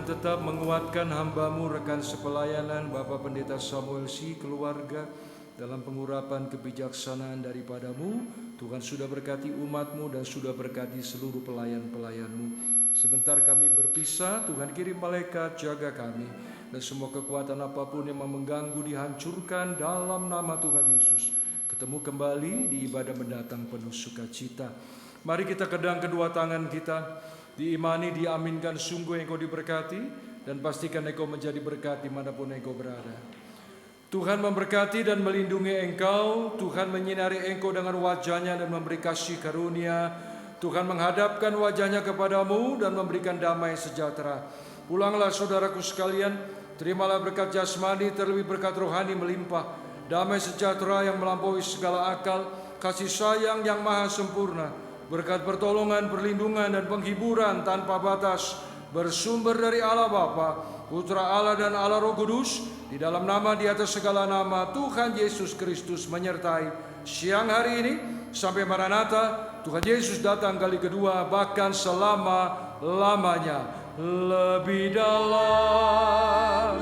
Tetap menguatkan hamba-Mu rekan sepelayanan Bapak Pendeta Samuel C, keluarga dalam pengurapan kebijaksanaan daripada-Mu. Tuhan sudah berkati umat-Mu dan sudah berkati seluruh pelayan-pelayan-Mu. Sebentar kami berpisah, Tuhan kirim malaikat jaga kami, dan semua kekuatan apapun yang mengganggu dihancurkan dalam nama Tuhan Yesus. Ketemu kembali di ibadah mendatang penuh sukacita. Mari kita kedang kedua tangan kita, diimani, diaminkan, sungguh engkau diberkati, dan pastikan engkau menjadi berkat dimanapun engkau berada. Tuhan memberkati dan melindungi engkau, Tuhan menyinari engkau dengan wajahnya dan memberi kasih karunia. Tuhan menghadapkan wajahnya kepadamu dan memberikan damai sejahtera. Pulanglah saudaraku sekalian, terimalah berkat jasmani, terlebih berkat rohani melimpah, damai sejahtera yang melampaui segala akal, kasih sayang yang maha sempurna, berkat pertolongan, perlindungan, dan penghiburan tanpa batas bersumber dari Allah Bapa, Putra Allah dan Allah Roh Kudus, di dalam nama di atas segala nama Tuhan Yesus Kristus menyertai siang hari ini sampai Maranatha, Tuhan Yesus datang kali kedua, bahkan selama-lamanya. Lebih dalam